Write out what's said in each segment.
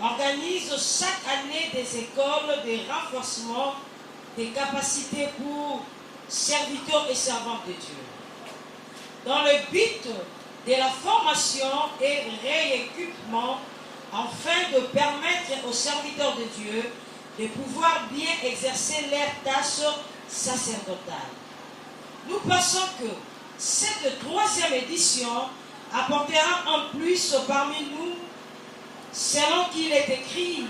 organise chaque année des écoles de renforcement des capacités pour serviteurs et servantes de Dieu, dans le but de la formation et rééquipement, afin de permettre aux serviteurs de Dieu de pouvoir bien exercer leurs tâches sacerdotales. Nous pensons que cette troisième édition apportera un plus parmi nous, selon qu'il est écrit,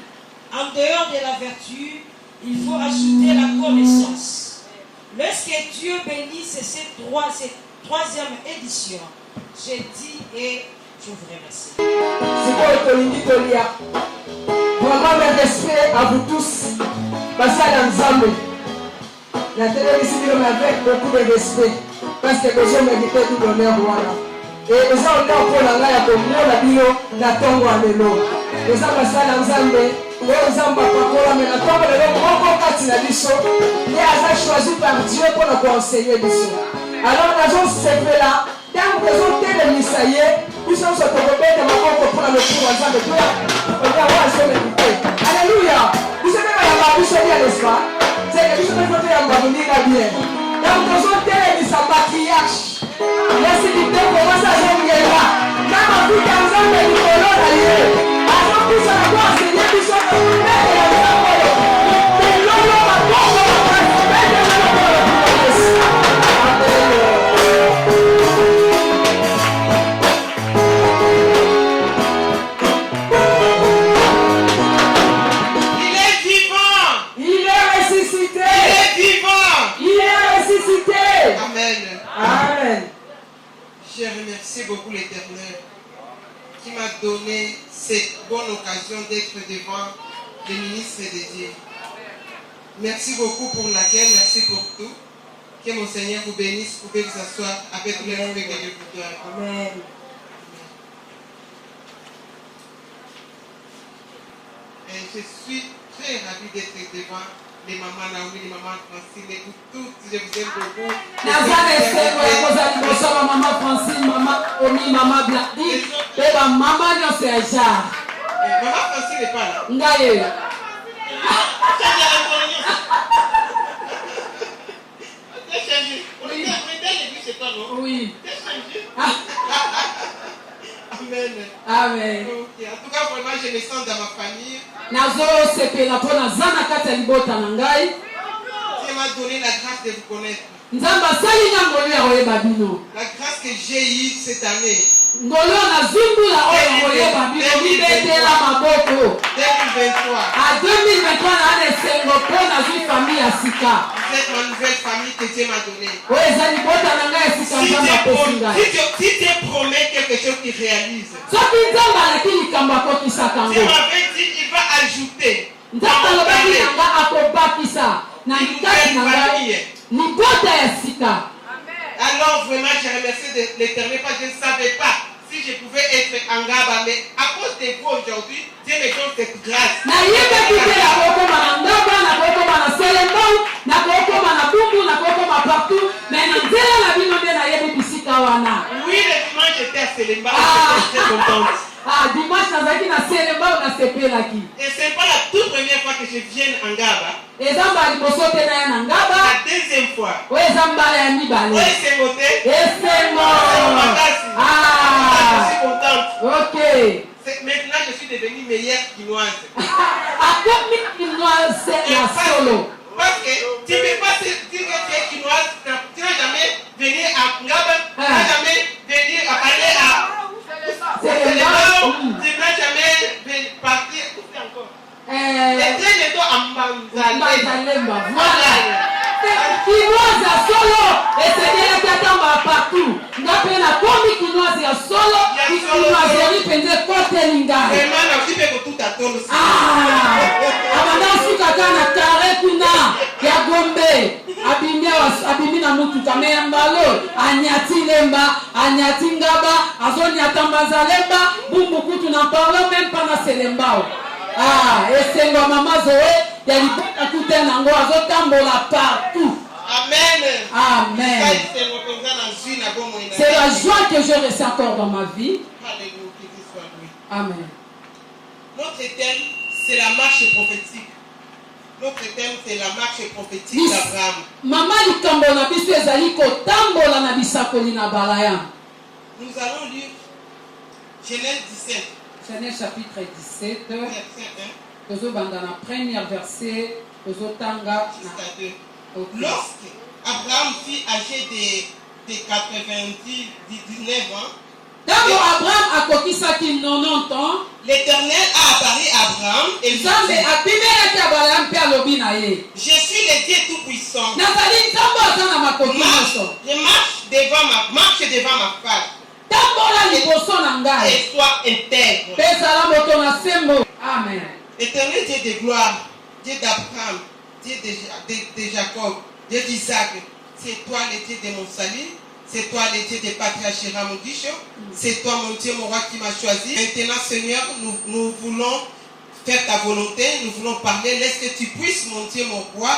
en dehors de la vertu, il faut ajouter la connaissance. Lorsque Dieu bénisse cette troisième édition, je dis et je vous remercie. Vraiment mes respects à vous tous. Parce qu'il y a ensemble. La télévision avec beaucoup de respect. Parce que les gens méritaient tout l'honneur. Voilà. Et les gens ont pour la laïa comme nous, la bio, la tongue à l'élo. Les gens passent à l'ensemble. Les gens passent à mais la tongue à l'élo, mon quand il a dit ça, il a choisi par Dieu pour nous conseiller du son. Alors, la chose s'est fait là. Tant que les gens ont misaillé, ils sont sur le rebelle de ma propre pour le coup ensemble de toi. On va voir ce que alléluia. Vous savez, il y a ma bouche, n'est-ce pas? C'est que je ne peux pas m'abonner bien. Donc, nous avons télé sa maquillage. Laissez du temps pour moi, ça j'aime bien là. Quand on dit qu'un homme est du colon d'ailleurs, avant que ça va enseigner, nous sommes dans le monde et la parole. Mais l'homme va pas se faire de la parole. Amen. Je remercie beaucoup l'Éternel qui m'a donné cette bonne occasion d'être devant les ministres de Dieu. Merci beaucoup pour laquelle, merci pour tout. Que mon Seigneur vous bénisse, vous pouvez vous asseoir avec le respect que Dieu vous donne. Amen. Et je suis très ravie d'être devant les mamans Naomi, les mamans Francine, et vous toutes, je vous aime beaucoup. Maman Francine, maman Omi, maman Bladi, maman Nyoseja. Maman Francine n'est pas là. Ngaye. Oui. Amen. Amen. Okay. En tout cas, vraiment, je me sens dans ma famille. Dieu m'a donné la grâce de vous connaître. La grâce que j'ai eue cette année. 2023. À 2023, Vous êtes ma nouvelle famille que Dieu m'a donnée. Si Dieu promet quelque chose qu'il réalise, Dieu m'avait dit qu'il va ajouter une nouvelle famille. Alors vraiment, je remercie l'Éternel parce que je ne savais pas si je pouvais être en Ngaba, mais à cause de vous aujourd'hui, Dieu me donne cette grâce. Oui, le dimanche j'étais à Selemba, j'étais très contente. Dimanche, et c'est pas la toute première fois que je viens en Ngaba. La deuxième fois. Oui, c'est côté. Je suis contente. Ok. Maintenant, je suis devenue meilleure quinoise. Parce que tu ne peux pas dire que tu es quinoise, tu n'as jamais venu à Ngaba, tu n'as jamais venu à aller à. Tu n'as jamais parti. Et très bientôt à Mbanzalemba. Voilà. Quinoise à solo. Et c'est bien que partout. N'a pas la combi quinoise à solo. Quinoise à côté linga. Vraiment, on dit que tout attend. Amanda sukaka na carré kuna ya Gombe. Abimi na mutu kamea mbalo. Anyati lemba, anyati ngaba, azoni atambaza lemba. Bumbu kutu na parle même pas na selembao. Esengo mama Zoé, yalipata kutena ngo azotambola partout. Amen. Amen. C'est la joie que je ressens encore dans ma vie. Alléluia, qu'il soit lui. Amen. Notre thème, c'est la marche prophétique. Notre thème, c'est la marche prophétique d'Abraham. Mama likambo na biso ezali kotambola na bisakoli na balaya. Nous allons lire Genèse 17. Genèse chapitre 17. Verset 1 Tozo banda na premier verset. Tozo tanga jusqu'à 2. Okay. Lorsque Abraham fut âgé de 19 ans, Tango Abraham akokisaki 90 ans. l'Éternel a apparu à Abraham et lui Nzambe dit, apimelaki Abraham mpe alobi na ye. je suis le Dieu Tout-Puissant. Nazali nzambe aza na makoki nyonso. Je marche devant ma face Tambola liboso na ngai. et sois intègre. Mpe zala moto na sembo. Amen. Éternel Dieu de gloire, Dieu d'Abraham, Dieu de Jacob, Dieu d'Isaac, c'est toi le Dieu de mon salut, c'est toi le Dieu des patriarches Ramodicho, c'est toi mon Dieu, mon roi qui m'a choisi. Maintenant Seigneur, nous voulons faire ta volonté, nous voulons parler. Laisse que tu puisses, mon Dieu, mon roi,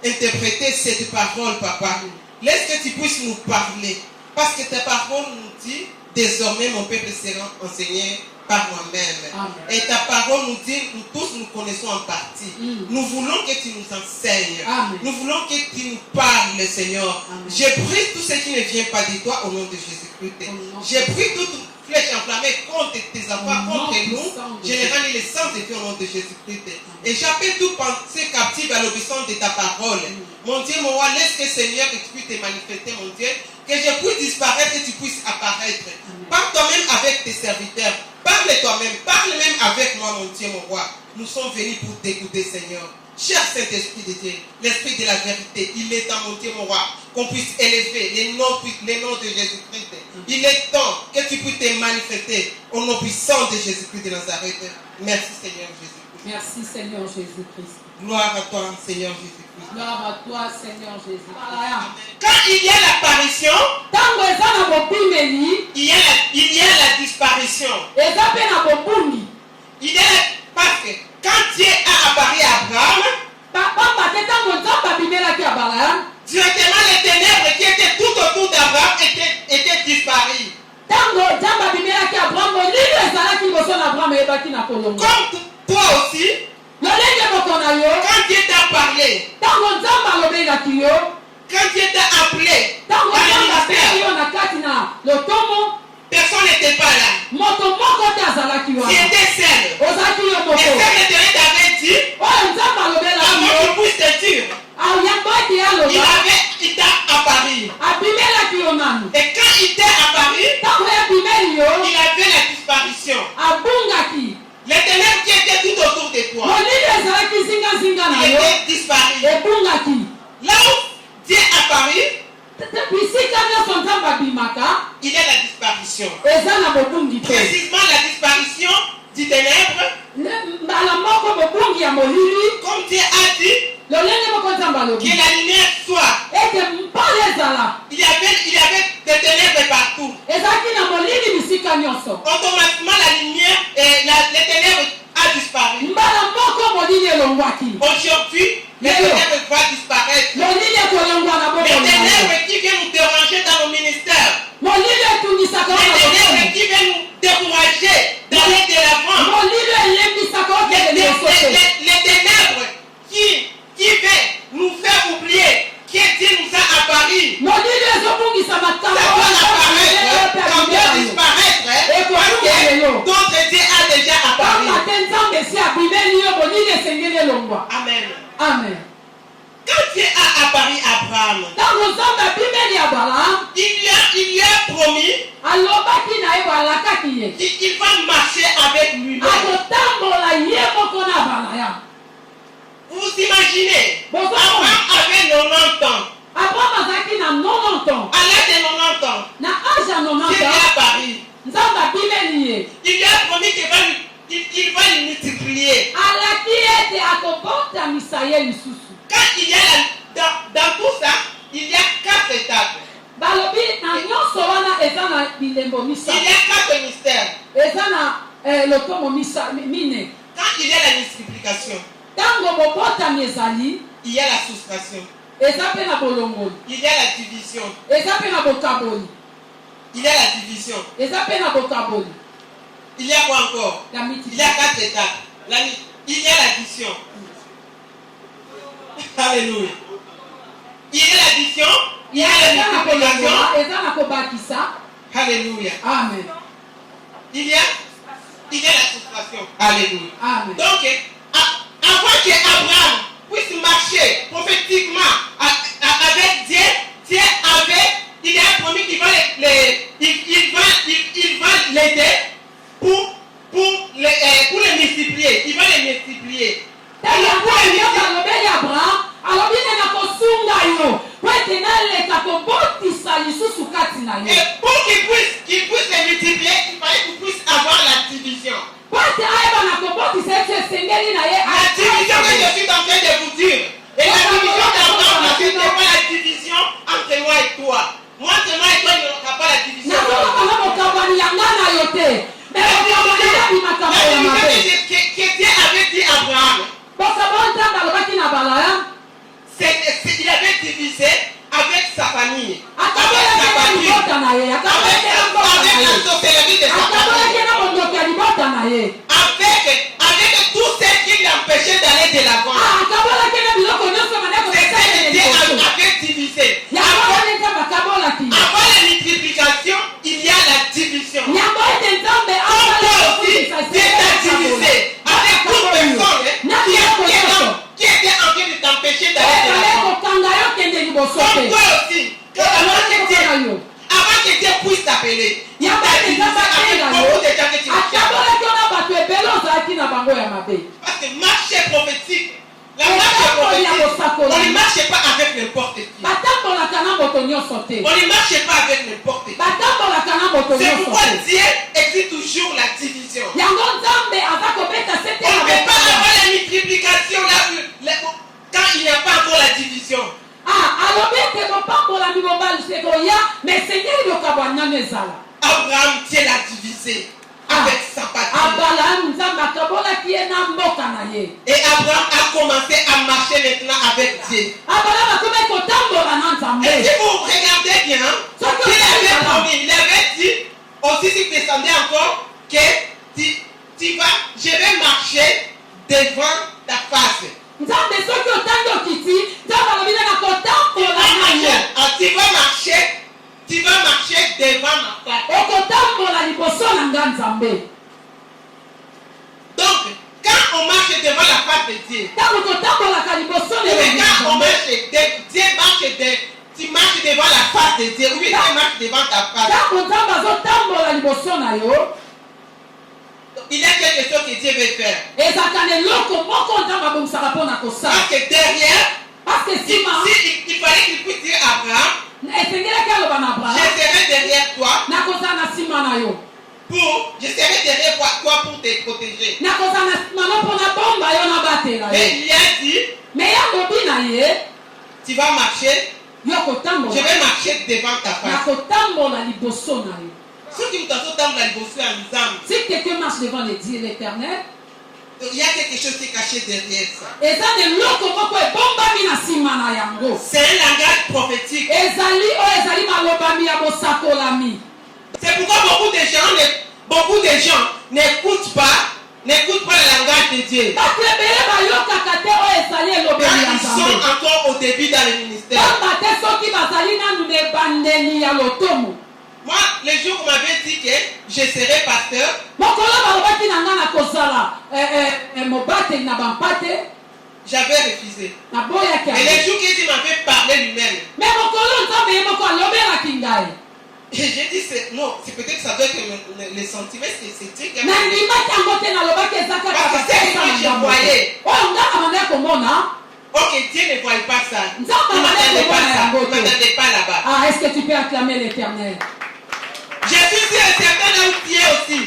interpréter cette parole, papa. Laisse que tu puisses nous parler, parce que ta parole nous dit, désormais mon peuple sera enseigné par moi-même. Et ta parole nous dit, nous tous nous connaissons en partie. Nous voulons que tu nous enseignes. Amen. Nous voulons que tu nous parles, Seigneur. Amen. Je prie tout ce qui ne vient pas de toi au nom de Jésus-Christ. Je prie toute flèche enflammée contre tes enfants, contre nous. Je les rends les sangs de Dieu au nom de Jésus-Christ. Et j'appelle toute pensée captive à l'obéissance de ta parole. Mon Dieu, mon roi, laisse que Seigneur, que tu puisses te manifester, mon Dieu. Que je puisse disparaître, que tu puisses apparaître. Parle toi-même avec tes serviteurs. Parle toi-même. Parle même avec moi, mon Dieu, mon roi. Nous sommes venus pour t'écouter, Seigneur. Cher Saint-Esprit de Dieu, l'Esprit de la vérité, il est temps, mon Dieu, mon roi, qu'on puisse élever les noms de Jésus-Christ. Il est temps que tu puisses te manifester au nom puissant de Jésus-Christ de Nazareth. Merci, Seigneur Jésus-Christ. Merci Seigneur Jésus-Christ. Gloire à toi, Seigneur Jésus-Christ. Gloire à toi Seigneur Jésus. Quand il y a l'apparition, Tango eza na bopimeli, il y a la disparition. eza pe na bobundi. Parce que quand Dieu a apparu à Abraham, Papa te tango nzambe abimelaki Abraham. directement les ténèbres qui étaient tout autour d'Abraham étaient disparues. Tango nzambe abimelaki Abraham, molili ezalaki liboso na Abraham eyebaki na kolonga. Comme toi aussi, Lolenge moko na yo, quand Dieu t'a parlé, tango nzambe alobelaki yo, quand Dieu t'a appelé tango dans le nzambe apesi ministère, yo na kati na lotomo, personne n'était pas là. moto moko te azalaki Tu wana. étais seul. Ozalaki yo Et moko. ce que l'Éternel t'avait dit, Oyo nzambe alobelaki avant yo, qu'il puisse te dire, ayambaki aloba, il t'a apparu. abimelaki yo nanu. Et quand il t'est apparu, Tango abimeli yo, il avait la disparition. abungaki. Les ténèbres qui étaient tout autour de toi, Molili ezalaki zingazinga na il yo, était disparu. ebungaki. Là où Dieu apparu, Bisika nyonso nzambe abimaka, il y a la disparition. eza na bobungi te. Précisément la disparition du ténèbre, Mbala moko bobungi ya molili, comme Dieu a dit, lolenge moko nzambe que alobi. la lumière soit. Ete mpala ezala, Il y avait des ténèbres partout. ezalaki na molili bisika nyonso. Automatiquement, la lumière et les ténèbres a disparu. Mbala moko molili elongwaki. Aujourd'hui, les ténèbres vont disparaître. Molili ekolongwa na Les boko na yo. ténèbres qui viennent nous déranger dans nos ministères. Molili etungisaka Les na ténèbres bokomi. qui viennent nous décourager d'aller de l'avant. Molili eyembisaka okende liboso te. Les ténèbres qui viennent nous faire oublier que Dieu nous a apparu. Molili ezobungisa Ça makambo doit apparaître, quand doit disparaître, parce que d'autres Dieu a déjà apparu. Pamba te nzambe esi abimeli yo, molili esengeli elongwa. Amen. Amen. Quand Dieu a apparu à Abraham, Tango nzambe abimeli Abraham, il lui a promis alobaki na ye balakaki ye. qu'il va marcher avec lui-même. Akotambola ye moko na balaya. Vous imaginez, Bonsoir. Abraham avait 90 ans. Abraham azalaki na 90 ans. À l'âge de 90 ans, Na âge ya 90 Dieu lui a ans, apparu. nzambe abimeli ye. Il lui a promis qu'il va lui multiplier. Alaki ete akobotamisa ye lisusu. Quand il y a dans tout ça, il y a 4 étapes. Balobi na nyonso wana eza na bilembo Il misato. y a 4 mystères. Eza na lotomo mine. Quand il y a la multiplication, Tango bobotami ezali, il y a la soustraction. eza pe na bolongoli. Il y a la division. Eza pe na bokaboli. Il y a la division. Eza pe na bokaboli. Il y a quoi encore? Ya Il y a multiplication. 4 étapes. Il y a l'addition. Alléluia. Il y a l'addition, il y a la multiplication. Alléluia. Amen. Il y a la frustration. Alléluia. Amen. Donc, avant qu'Abraham puisse marcher prophétiquement avec Dieu, il a promis qu'il va l'aider pour les multiplier. Il va les multiplier. Et pour qu'il puisse les multiplier, il fallait qu'il puisse avoir la division. La division que je suis en train de vous dire. Et la division d'Abraham, ce n'est pas la division entre moi et toi. Moi, entre moi et toi, il n'y aura pas la division. La division que Dieu avait dit à Abraham. Il avait divisé avec sa famille, avec sa patrie, avec la sorcellerie de sa famille, avec tout ce qui l'empêchait d'aller de l'avant. C'est Dieu avait divisé. Avant la multiplication, il y a la division. Comme toi aussi, Dieu t'a divisé avec toute personne qui était en train de t'empêcher d'aller de l'avant. Comme toi aussi, avant que Dieu puisse t'appeler, il t'a divisé avec beaucoup de gens que tu cherches. Parce que marcher prophétique, la marche prophétique, on ne marche pas avec n'importe qui. On ne marche pas avec n'importe qui. C'est pourquoi Dieu existe toujours la division. On ne peut pas avoir la multiplication là, quand il n'y a pas encore la division. Abraham, Dieu l'a divisé avec sa patrie. Et Abraham a commencé à marcher maintenant avec Dieu. Et si vous regardez bien, il avait dit, aussi s'il descendait encore, que je vais marcher devant ta face. Tu vas marcher devant ma face. Donc, quand on marche devant la face de Dieu, quand on marche, Dieu marche, tu marches devant la face de Dieu, ou bien tu marches devant ta face. Il y a quelque chose que Dieu veut faire. Parce que derrière, il fallait qu'il puisse dire à Abraham, je serai derrière toi. Je serai derrière toi pour te protéger. Et il a dit, tu vas marcher, je vais marcher devant ta face. Ceux qui vous entendent la libosso en disant, si quelqu'un marche devant l'Éternel, il y a quelque chose qui est caché derrière ça. C'est un langage prophétique. C'est pourquoi beaucoup de gens n'écoutent pas le langage de Dieu. Quand ils sont encore au début dans le ministère. Moi, le jour où on m'avait dit que je serais pasteur, j'avais refusé. Et le jour qu'il m'avait parlé lui-même, et j'ai dit, non, c'est peut-être que ça doit être les sentiments, c'est Dieu qui a fait. Parce que c'est ce que je voyais. Ok, Dieu ne voyait pas ça. Il ne m'attendait pas là-bas. Ah, est-ce que tu peux acclamer l'Éternel? Je suis sûr et certain là où tu es aussi.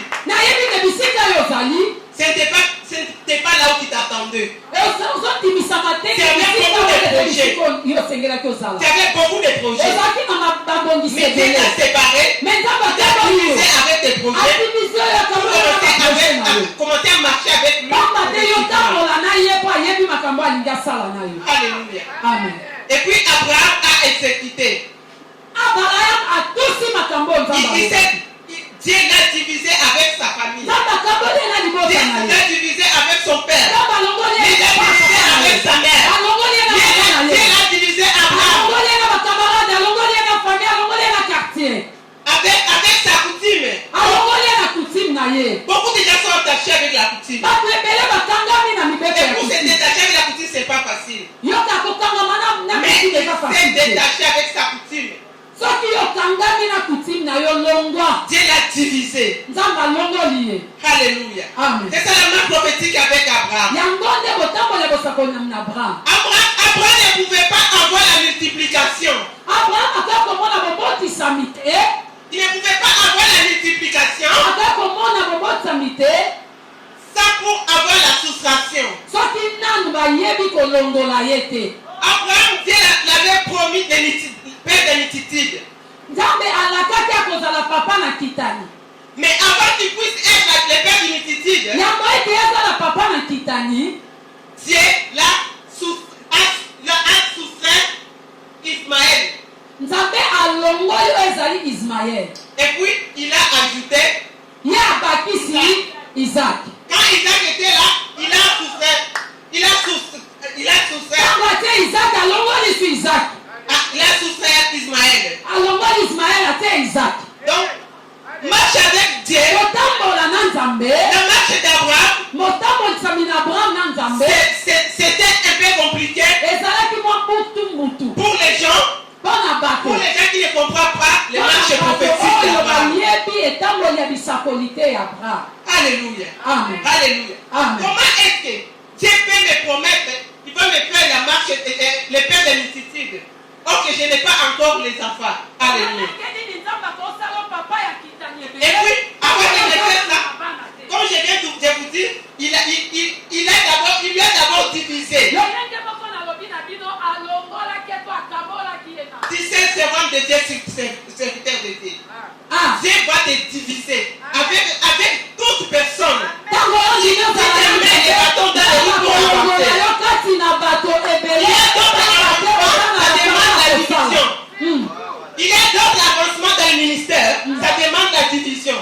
Ce n'était pas là où tu t'attendais. Tu avais beaucoup de projets. Mais Dieu t'a séparé. Tu as divisé avec tes projets. Pour commencer à marcher avec lui. Alléluia. Amen. Et puis Abraham a exécuté. Dieu l'a divisé avec sa famille. nzambe akaboli ye na libota Dieu na ye l'a divisé avec son père. nzambe alongoli ye Il na l'a divisé papa na avec ye sa mère. alongoli ye na mama na Dieu ye l'a divisé Abraham alongoli ye na bakamarade alongoli ye na famille alongoli ye na quartier avec sa coutume. alongoli ye na coutume na ye Beaucoup de gens sont attachés avec la coutume. bato ebele bakangami na mibeko Et ya pour se coutume détacher avec la coutume, c'est pas facile. yoka kokangama na Mais il coutume eza s'est facile te détaché avec sa coutume. soki yokangami na coutume na yo longwa Dieu l'a divisé. nzambe alongoli ye Alléluia. amen C'est ça la main prophétique avec Abraham. yango nde botambola bosakoli na abraham Abraham ne pouvait pas avoir la multiplication. abraham akaya komona bobotisami te Il ne pouvait pas avoir la multiplication akaya komona bobotisami te sans pour avoir la soustraction. soki nanu bayebi kolongola ye te Abraham, Dieu l'avait promis père de multitude. nzambe alakaki akozala papa na kitani Mais avant qu'il puisse être le père de multitude, yango ete azala papa na kitani Dieu a soustrait Ismaël. nzambe alongoli oyo ezali ismael Et puis il a ajouté, ye abakisi isaac quand Isaac était là, il a soustrait ntango atie isaac alongoli su isaac Ismaël. alongoli ismael atie isaac Donc, marche avec Dieu, kotambola na nzambe la marche d'Abraham, motambolisami na abraham na nzambe c'était un peu compliqué ezalaki mwa mutu pour les gens, mpo na bato pour les gens qui ne comprennent pas les mpo na marches bato prophétiques oyo d'Abraham. bayebi etamboli ya bisakoli te ya abraham Alléluia. amen Alléluia. Amen. Comment est-ce que Dieu peut me promettre, il va me faire la marche, le père de multitude, or que je n'ai pas encore les enfants. Alléluia. Et puis, avant de faire ça, comme je viens de vous dire, il lui a d'abord divisé 17 servants de Dieu, serviteurs de Dieu. Dieu va te diviser avec toute personne. ntango Si tu te mets les bâtons dans les roues pour avancer, yo kati na bato ebele il y a d'autres avancements, ça demande la division. Il y a d'autres avancements dans le ministère, ça demande la division.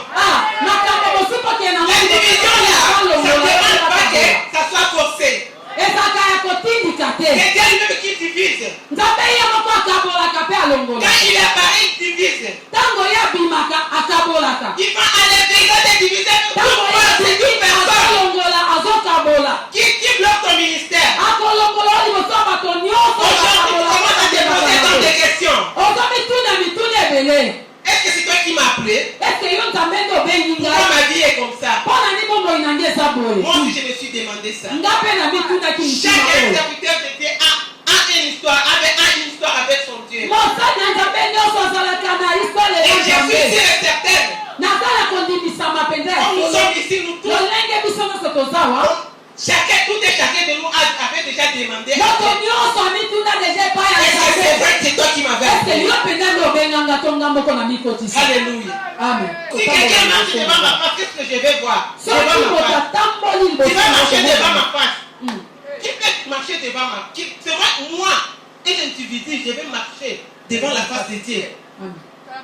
makambo mosusu oke na La division là, ça ne demande pas que ça soit forcé. ezalaka ya kotindika te C'est Dieu lui-même qui divise. nzambe ye moko akabolaka mpe alongola Quand il apparaît, il divise. ntango ye abimaka akabolaka Il va enlever, il va te diviser. ntango ye Pourquoi c'est une abimi personne azolongola azokabola qui bloque ton ministère? akolongola o liboso ya bato nyonso Aujourd'hui, tu commences à te poser tant de questions. ozomituna mituna ebele Est-ce que c'est toi qui m'as appelé? eske yo nzambe nde obengi Pourquoi ngai ma vie est comme ça? mpo na nini bomoi na ngai eza boye Moi aussi, je me suis demandé ça. nga mpe na mitunaki mitima Chaque oyo serviteur de Dieu a une histoire, avec son Dieu. mosali ya nzambe nyonso azalaka na histwale Et ya je suis nzambe sûre et certaine, naza na kondimisama mpenza ya comme nous solo sommes ici, nous tous, lolenge biso nyonso tozawa tout et chacun de nous avait déjà demandé. moto nyonso amituna deja epai ya Est-ce que c'est nzambe vrai que c'est toi qui m'avais eske appelé? yo mpenza nde obenganga to nga moko na mikotisa Alléluia. amen Si quelqu'un marche devant ma face, qu'est-ce que je vais voir? soki Devant ma moto face. atamboli Qui va marcher devant liboso ma face? Qui peut marcher devant ma face? C'est vrai, moi, et l'individu, je vais marcher devant la face de Dieu.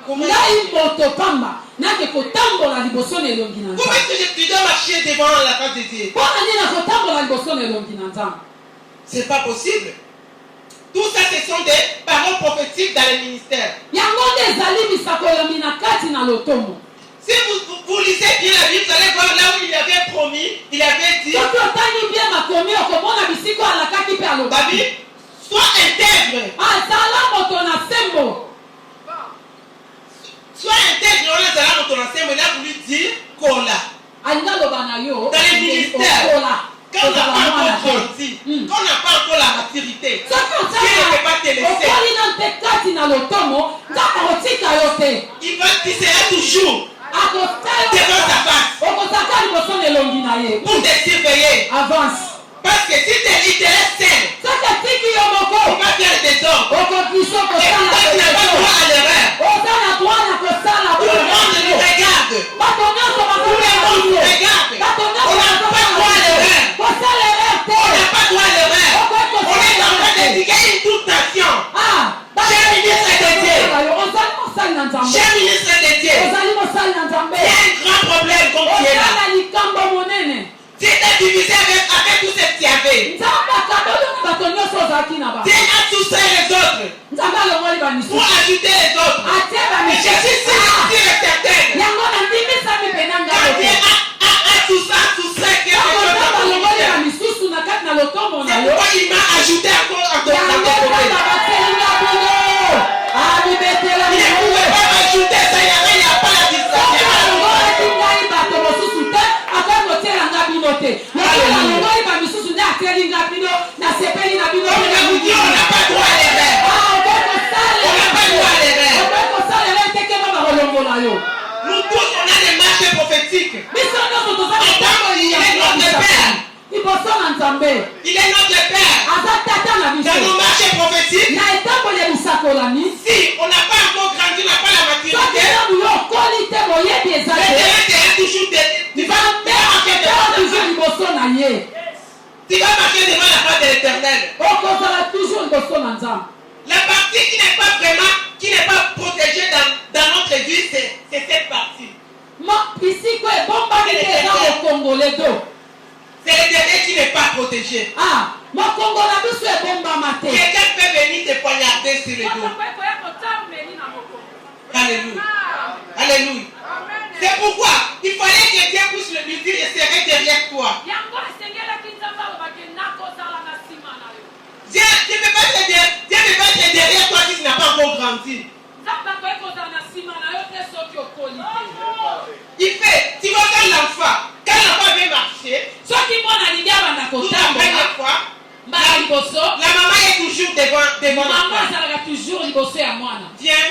Comment ngai moto pamba nake kotambola liboso na elongi na Comment nzambe est-ce que je dois marcher devant la face de Dieu? mpo na nini nakotambola liboso na elongi na nzambe C'est pas possible. Tout ça, ce sont des paroles prophétiques dans le ministère. yango nde ezali bisakolomi na kati na lotomo Si vous lisez bien la Bible, vous allez voir là où il avait promis, il avait dit, soki otangi bien makomi okomona bisiko alakaki mpe alobaki Babi, sois intègre. azala moto na sembo Sois intègre, on a dans ton enseignement, il a voulu dire Kola. alingi aloba na yo Dans les ministères, okola quand on n'a ozala pas mwana encore te grandi, quand on n'a pas encore la maturité, soki Dieu ne peut pas te laisser. okoli na mpe kati na lotomo nzambe akotika yo te Tu seras toujours devant ta face okozaka liboso na elongi na ye pour te surveiller. avance Parce que si il te laisse seul, soki atiki yo il moko va faire des hommes. okokiso Et toi, tu n'as pas droit à l'erreur. oza na droit na kosala Tout le monde nous regarde. bato nyonso Tout le monde nous regarde. bato On n'a pas droit à l'erreur. kosala erreur te On n'a pas droit à l'erreur. On est en train d'éduquer une toute nation. Cher ministre de Dieu. ozali mosali na nzambe Cher ministre de Dieu. ozali mosali na nzambe Dieu appelés. Dieu a soustrait les autres pour ajouter les autres. Mais je suis sûr et certain. Quand Dieu a soustrait quelque chose dans ton ministère, c'est pourquoi il m'a ajouté encore à ton côté. Il ne pouvait pas m'ajouter, ça y a pas la distance. On n'a pas droit à l'erreur. On n'a pas droit à l'erreur. Nous tous, on a des marchés prophétiques. Il est notre Père. Il est notre Père. Dans nos marchés prophétiques, si on n'a pas encore grandi, on n'a pas la maturité, le terrain est toujours tu vas marcher devant la face de l'Éternel. La partie qui n'est pas vraiment, qui n'est pas protégée dans notre vie, c'est cette partie. C'est le dernier qui n'est pas protégé. Quelqu'un peut venir te poignarder sur le dos. Alléluia. Alléluia. C'est pourquoi il fallait que Dieu puisse lui dire, je serai derrière toi. Dieu ne peut pas être derrière toi si tu n'as pas encore grandi. Il fait, tu vois quand l'enfant veut marcher, la première fois, la maman est toujours devant l'enfant. Viens.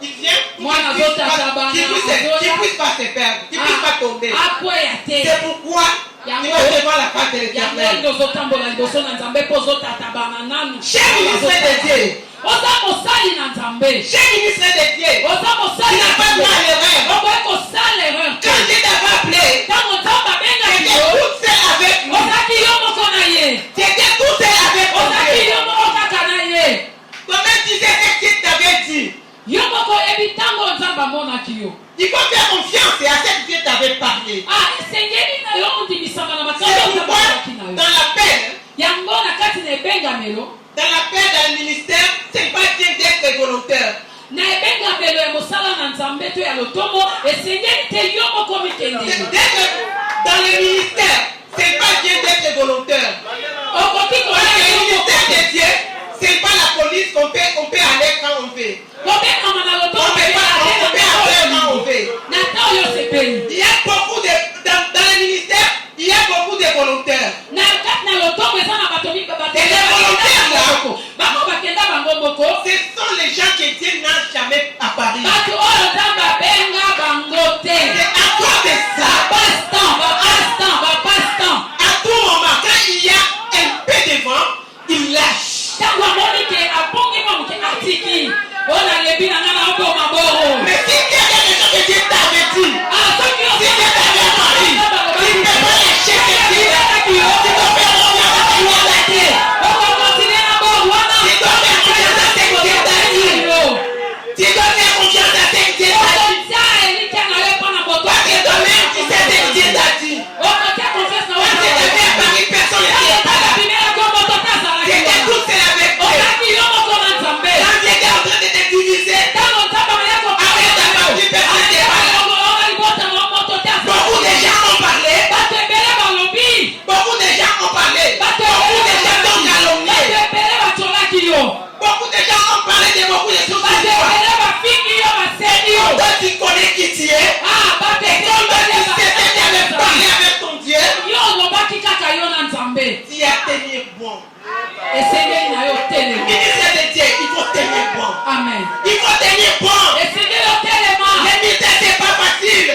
Il vient pour qu'il puisse pas se perdre, qu'il puisse pas tomber. C'est pourquoi il va devant la face de l'Éternel. Cher ministre de Dieu, cher ministre de Dieu, tu n'as pas droit à l'erreur. Quand Dieu t'avait appelé, tu étais toute seule avec nous. Tu étais toute seule avec nous. Toi-même tu sais ce que Dieu t'avait dit. Il faut faire confiance à ce que Dieu t'avait parlé. C'est pourquoi dans la paix, dans le ministère, c'est pas bien d'être volontaire. Dans le ministère, c'est pas bien d'être volontaire. Parce que le ministère de Dieu, c'est pas la police qu'on peut aller quand on veut. On peut aller quand on veut. Il y a beaucoup de dans le ministère, il y a beaucoup de volontaires. Et les volontaires là, ce sont les gens que Dieu n'a jamais apparu. C'est à cause de ça. À tout moment, quand il y a un peu de vent, il lâche. Mais si quelque chose que Dieu t'avait dit, si Dieu t'avait parlé, il ne peut pas lâcher ce Dieu. Tu dois faire confiance à ce Dieu t'a dit. Tu dois faire confiance à ce Dieu t'a dit. Tu dois faire confiance à ce Dieu t'a dit. Parce que toi-même, tu sais ce que Dieu t'a dit. Quand tu t'avais apparu, personne ne t'y est pas là. C'était tout seul avec toi. Quand tu étais en train de te diviser, avec ta partie, personne n'est pas là. Beaucoup de gens ont parlé. Beaucoup de gens ont parlé. Beaucoup de gens ont calomnié. Beaucoup de gens ont parlé de beaucoup de choses. Toi, tu connais qui tu es. Et quand tu sais que tu avais parlé avec ton Dieu, tu as tenu bon. Ministre de Dieu, il faut tenir bon. Amen. Il faut tenir bon. Le ministère, c'est pas facile.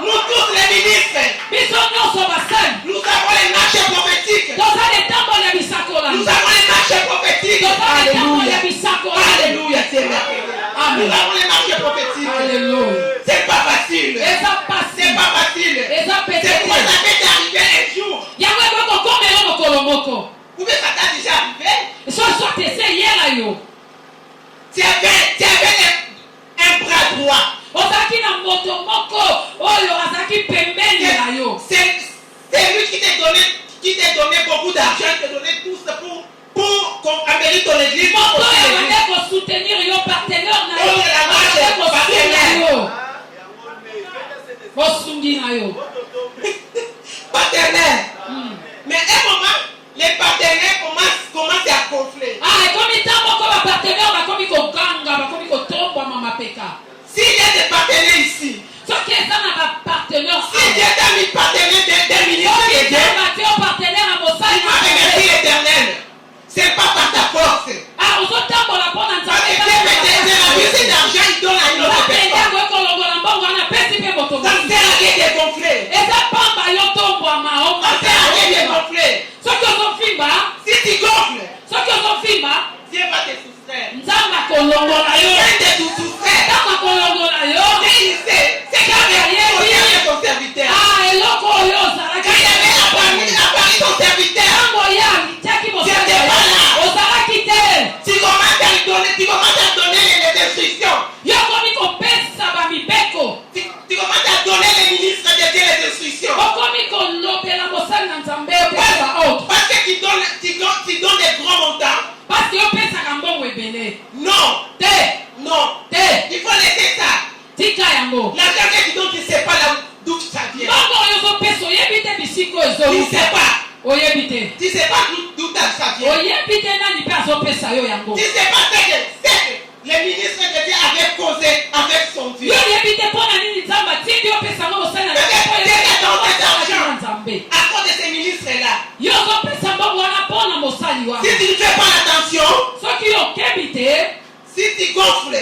Nous tous les ministres, nous avons les marchés prophétiques. Nous avons les marchés prophétiques. Alléluia, c'est merveilleux. Nous avons les marchés prophétiques. C'est pas facile. C'est pas facile. C'est pourquoi ça m'est arrivé un jour. Ou bien ça t'a déjà arrivé. Tu avais un bras droit. d'argent, te donner tout ça pour amener ton église. Moto ya bande ko soutenir yo partenaire na yo. Oh, la marche Bande ko partenaire. soutenir yo. Bosungi na yo. Partenaire. Mais à un moment, les partenaires commencent à gonfler. Ah, comme il t'a beaucoup de partenaires, comme il faut ganga, comme il faut tomber maman peka. S'il y a des partenaires ici, Ce qui est ça n'a pas partenaire. si Dieu t'a mis partenaire des ministres de Dieu, Partenaire à Mossad. il m'a remercié l'éternel. C'est pas par ta force. Ah, aux autres temps, on la prend dans Parce que Dieu mettait la musique d'argent, il donne à une autre personne. Ça ne sert à rien de gonfler. Ça sert à rien de gonfler. Si tu gonfles, Dieu va te soustraire. Il vient de te soustraire. Et il sait, c'est quand même ton serviteur. Quand il avait apparu ton serviteur, tu commences à donner les instructions. Tu commences à donner les ministres de Dieu les instructions. Parce que tu donnes des grands montants. Non. Il faut laisser ça. L'argent que tu donnes, tu ne sais pas d'où ça vient. Tu ne sais pas. Tu ne sais pas d'où ça vient. Tu ne sais pas ce que les ministres de Dieu avaient causé avec son Dieu. À cause de ces ministres-là. Si tu ne fais pas attention, si tu gonfles,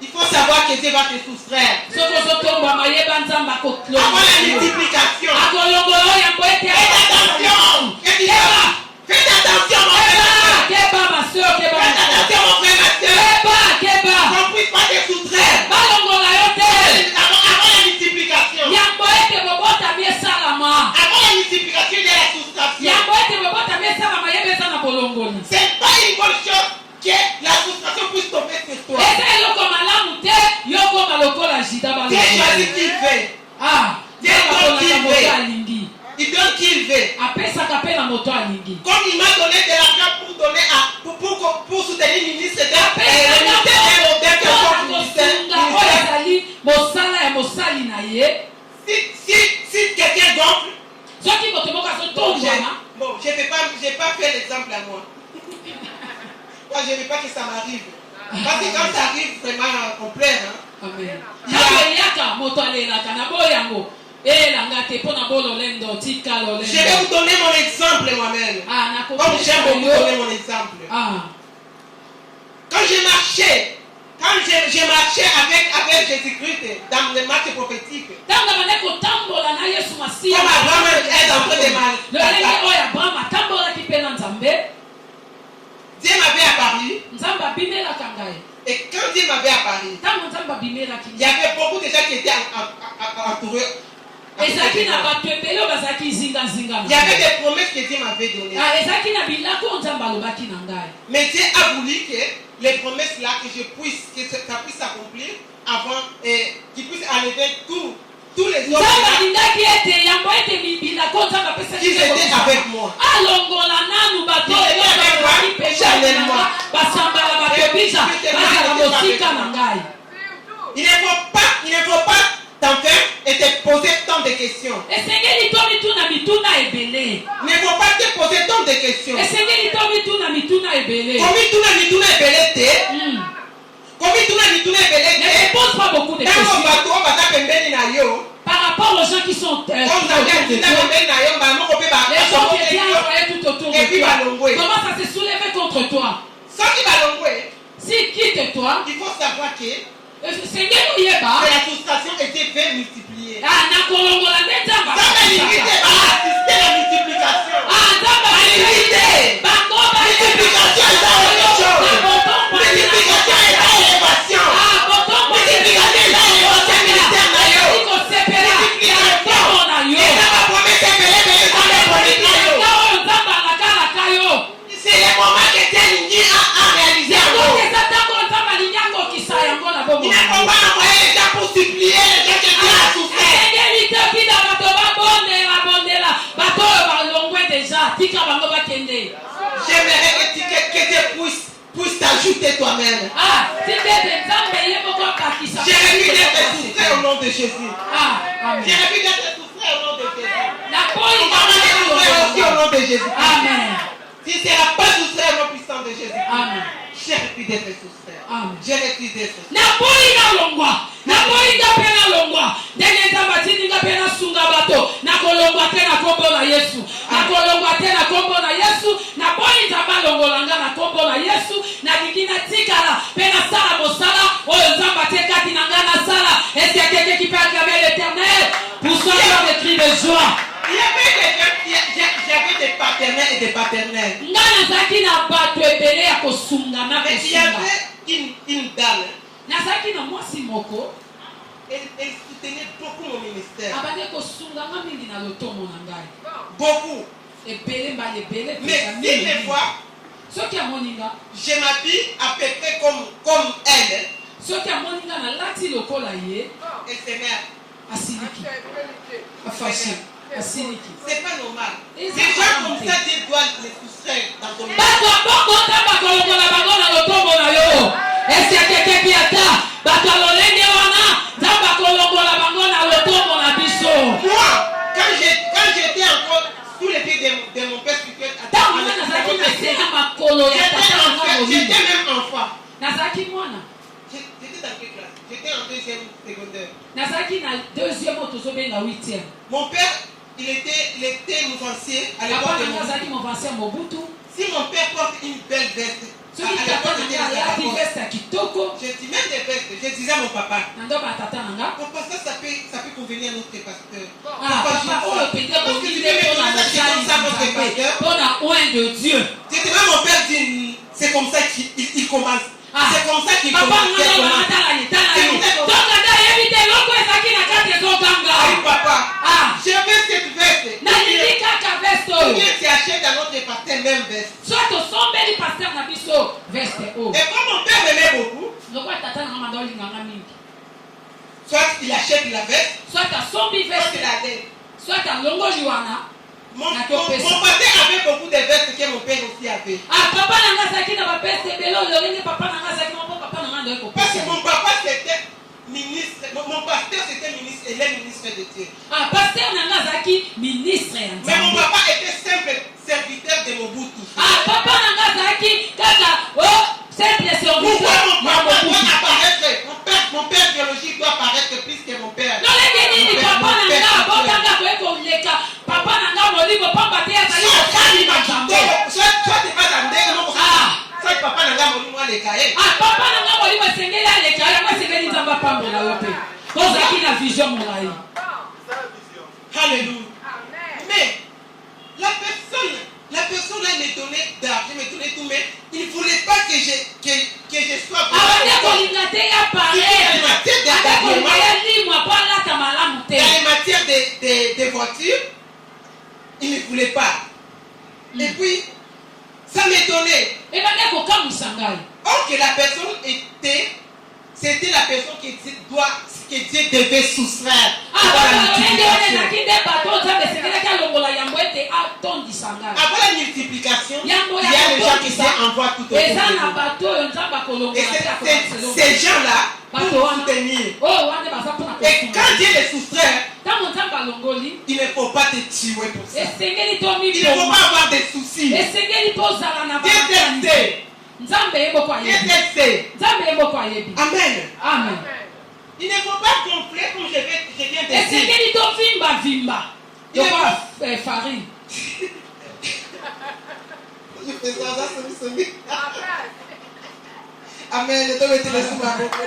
il faut savoir que Dieu va te soustraire. Avant la multiplication. Faites attention, mon frère. Faites attention, mon frère, ma soeur. On ne puisse pas te soustraire. Avant la multiplication. Avant la multiplication de la soustraction. C'est pas une bonne chose que la soustraction puisse tomber sur toi. Dieu choisit qui il veut. Dieu donne qui il veut. Il donne qui il veut. Comme il m'a donné de l'argent pour soutenir le ministre si quelqu'un gonfle, bon, je n'ai pas fait l'exemple à moi. Moi, je ne veux pas que ça m'arrive. Parce que quand ça arrive, vraiment, on pleure. Amen. Je vais vous donner mon exemple moi-même. Comme j'aime beaucoup donner mon exemple. Quand j'ai marché avec Jésus-Christ dans les marches prophétiques, comme Abraham est en train de Dieu m'avait apparu. Et quand Dieu m'avait apparu, il y avait beaucoup de gens qui étaient entourés. Il y avait des promesses que Dieu m'avait données. Mais Dieu a voulu que les promesses là, que ça puisse s'accomplir avant qu'il puisse enlever tous les autres qui étaient avec moi. Il ne faut pas t'en faire et te poser tant de questions. Il ne faut pas te poser tant de questions. Par rapport aux gens qui sont les gens qui tout autour de toi, comment ça s'est soulevé contre toi? S'ils quittent toi, il faut savoir que la frustration était multipliée. C'est le moment que Dieu a réalisé. Il ne faut pas envoyer les gens pour supplier les gens que Dieu a souffert. ajouter toi-même. Jérémie d'être souffert au nom de Jésus. Jérémie d'être souffert au nom de Jésus. On va souffrir aussi au nom de Jésus. Amen. Tu ne seras pas souffert au nom puissant de Jésus. Amen. J'ai refusé d'être souffert. J'ai refusé d'être souffert. J'avais des partenaires et des partenaires. Mais il y avait une dame. Elle soutenait beaucoup mon ministère. Beaucoup. Mais si des fois, je m'habille à peu près comme elle. Elle s'énerve. C'est pas normal. Les gens comme ça, Dieu doit les soustraire dans ton ministère. Moi, quand j'étais encore sous les pieds de mon père spirituel, j'étais même enfant. J'étais dans quelle classe? J'étais en deuxième secondaire. Mon père, il était mouvementier à l'époque de Mobutu. Si mon père porte une belle veste, à l'époque de j'ai dit même des vestes, je disais à mon papa, papa, ça peut convenir à notre pasteur. Papa, je dis mon père dit, c'est comme ça qu'il commence. C'est comme ça qu'il commence. Papa, je veux cette veste. Ou bien tu achètes à notre pasteur même veste. Et comme mon père m'aimait beaucoup, soit il achète la veste, soit il la donne. Mon père avait beaucoup de vestes que mon père aussi avait. Parce que mon papa c'était ministre, mon pasteur c'était ministre et les ministres de Dieu. Mais mon papa était simple serviteur de Mobutu. Pourquoi mon père biologique doit apparaître plus que mon père? Alléluia. Mais la personne là me donnait d'argent, me donnait tout, mais il ne voulait pas que je sois dans les matières de voitures, il ne voulait pas. Et puis, ça m'étonnait. Or que la personne c'était la personne que Dieu devait soustraire. Avant la multiplication, il y a les gens qui s'envoient tout autour de nous. Et ces gens-là, pour soutenir. Et quand Dieu les soustrait, il ne faut pas te tuer pour ça. Il ne faut pas avoir des soucis. Amen. Amen. Il ne faut pas gonfler comme je viens de dire. Farine. Je fais ça, semi. Amen. Je dois mettre le sous ma bouche.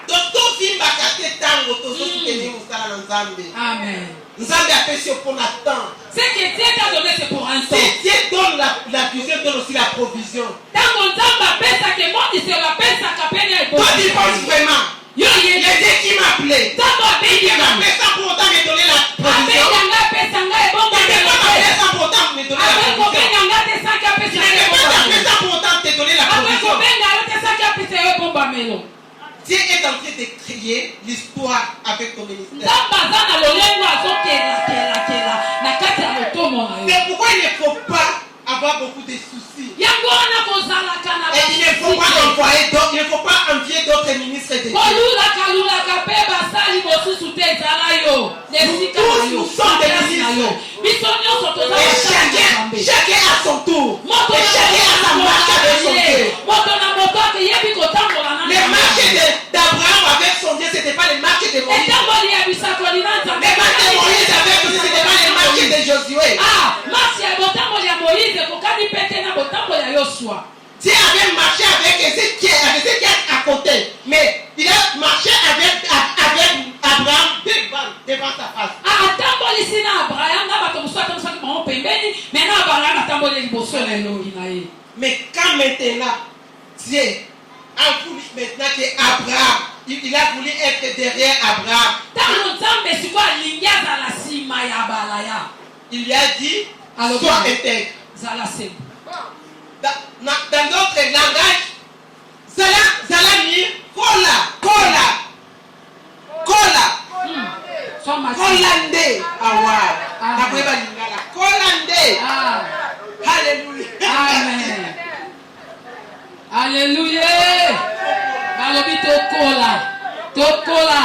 Donc, tout film va casser tango, tout ce qui est venu dans Nzambe. Amen. Nzambe a fait sur pour l'attendre. Ce que Dieu t'a donné, c'est pour un temps. Si Dieu donne la vision, donne aussi la provision. Toi, tu penses vraiment. Il y a Dieu qui m'a appelé. Il m'a appelé sans pour autant me donner la provision. Il ne m'a appelé sans pour autant me donner la provision. Il ne m'a appelé sans pour autant te donner la provision. Dieu Dieu est en train de créer l'histoire avec ton ministère. C'est pourquoi il ne faut pas avoir beaucoup de soucis. Et il ne faut pas envoyer d'autres, il ne faut pas envier d'autres ministres de Dieu. Tous nous sommes des ministres. Et chacun à son tour. Et chacun a sa marque avec son Dieu. Les marques d'Abraham avec son Dieu, ce n'était pas les marques de Moïse. Les marques de Moïse avec lui, ce n'était pas les marques de Josué. Dieu avait marché avec Ézéchiel à côté, mais il a marché avec Abraham devant sa face. Mais quand maintenant Dieu a voulu maintenant que Abraham, il a voulu être derrière Abraham, il lui a dit sois intègre. Dans notre langage, Zalami, Kola. Kolande. Kolande. Alléluia. Amen. Alléluia. Balobi tokola.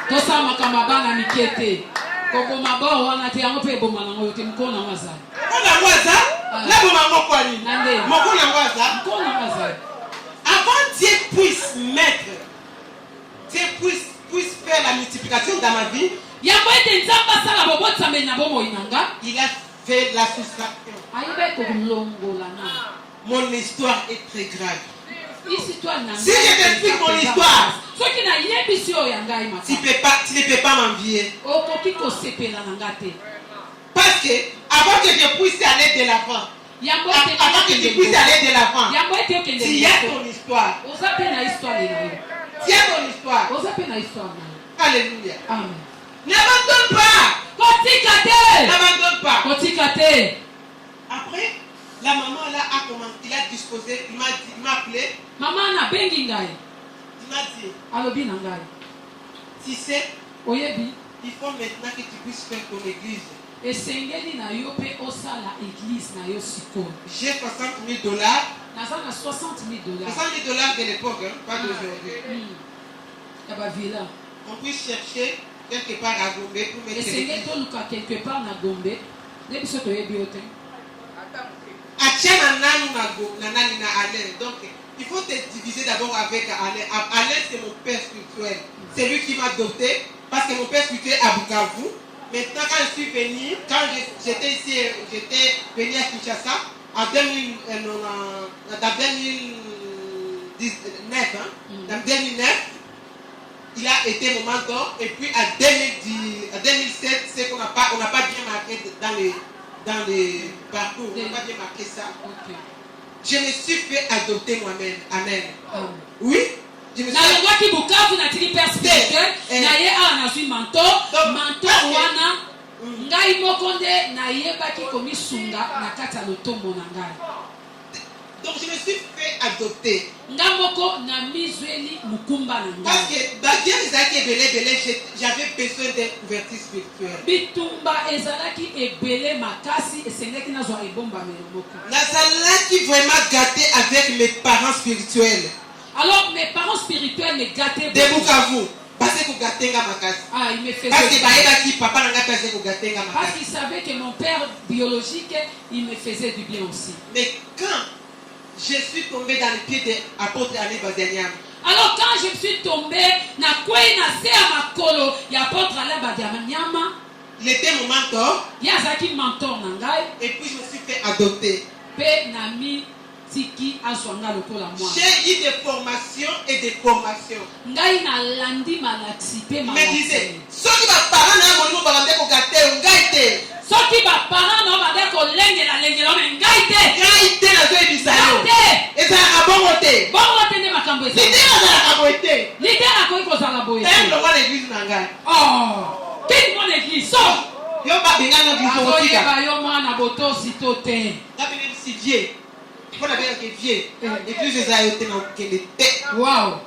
Tosama kama bana mikete. Koko mabo wana te yango pe boma na ngoyo te mkona waza. Mkona waza? La boma moko ni. Nande. Mkona waza? Mkona waza. Avant Dieu puisse mettre, Dieu puisse faire la multiplication dans ma vie, il a fait la soustraction. Mon histoire est très grave. Si je t'explique mon histoire, tu ne peux pas m'envier. Parce que avant que je puisse aller de l'avant, avant que tu puisses aller de l'avant, tu y as ton histoire. Tu as ton histoire. Alléluia. Amen. N'abandonne pas. N'abandonne pas. Après, la maman là a commencé, il a disposé, il m'a appelé. Maman na bengi ngai. Il m'a dit. Alobi na ngai. Tu sais, oyebi, il faut maintenant que tu puisses faire ton église. Esengeli na yo pe osala église na yo siko. J'ai $60,000. Nazana $60,000. $60,000 de l'époque, hein, pas d'aujourd'hui. Yaba villa. On peut chercher quelque part à Gombe pour mettre Esengeli to luka quelque part na Gombe. Debi so to yebi ote. Achana nani na Alain. Donc, il faut te diviser d'abord avec Alain. Alain, c'est mon père spirituel. C'est lui qui m'a doté. Parce que mon père spirituel est à Bukavu. Maintenant, quand je suis venu, quand j'étais ici, j'étais venu à Kinshasa en 2019, en 2009, il a été mon mentor. Et puis en 2007, c'est qu'on n'a pas bien marqué dans les parcours, on n'a pas bien marqué ça. Okay. Je me suis fait adopter moi-même. Amen. Oui. Je me suis fait Bukavu na tili perspective na ye a na zui mentor wana ngai mokonde na ye baki komi sunga na kati ya lotombo na ngai. Donc je me suis fait adopter. Ngamoko na mizweli mukumba na ngai. Parce que Dieu ezalaki ebele j'avais besoin d'une ouverture spirituelle. Bitumba ezalaki ebele makasi esengeki na zwa ebomba melomoko. Nazalaki vraiment gâté avec mes parents spirituels. Alors mes parents spirituels me gâtaient beaucoup. De Bukavu. Parce que il me faisait. Parce qu'il savait que mon père biologique, il me faisait du bien aussi. Mais quand je suis tombé dans les pieds de l'apôtre Ali Badianyam. Alors quand je suis tombé, il était mon mentor. Et puis je me suis fait adopter. J'ai eu des formations et des formations. Il me disait, ceux qui va parler wow.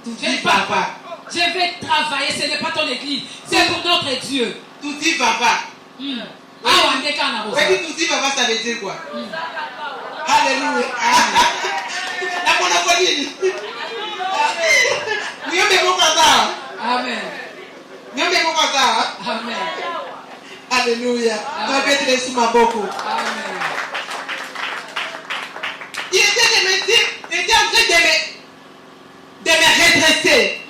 Tout dit papa. Je vais travailler, ce n'est pas ton église, c'est pour notre Dieu. Tout dit papa. Ah, on est qu'un arrosé. Oui, tout dit papa, ça veut dire quoi? Alléluia. La monopolie. Nous sommes comme ça. Amen. Nous sommes comme ça. Amen. Alléluia. Tu vas être sous ma boco. Amen. Il était en train de me redresser.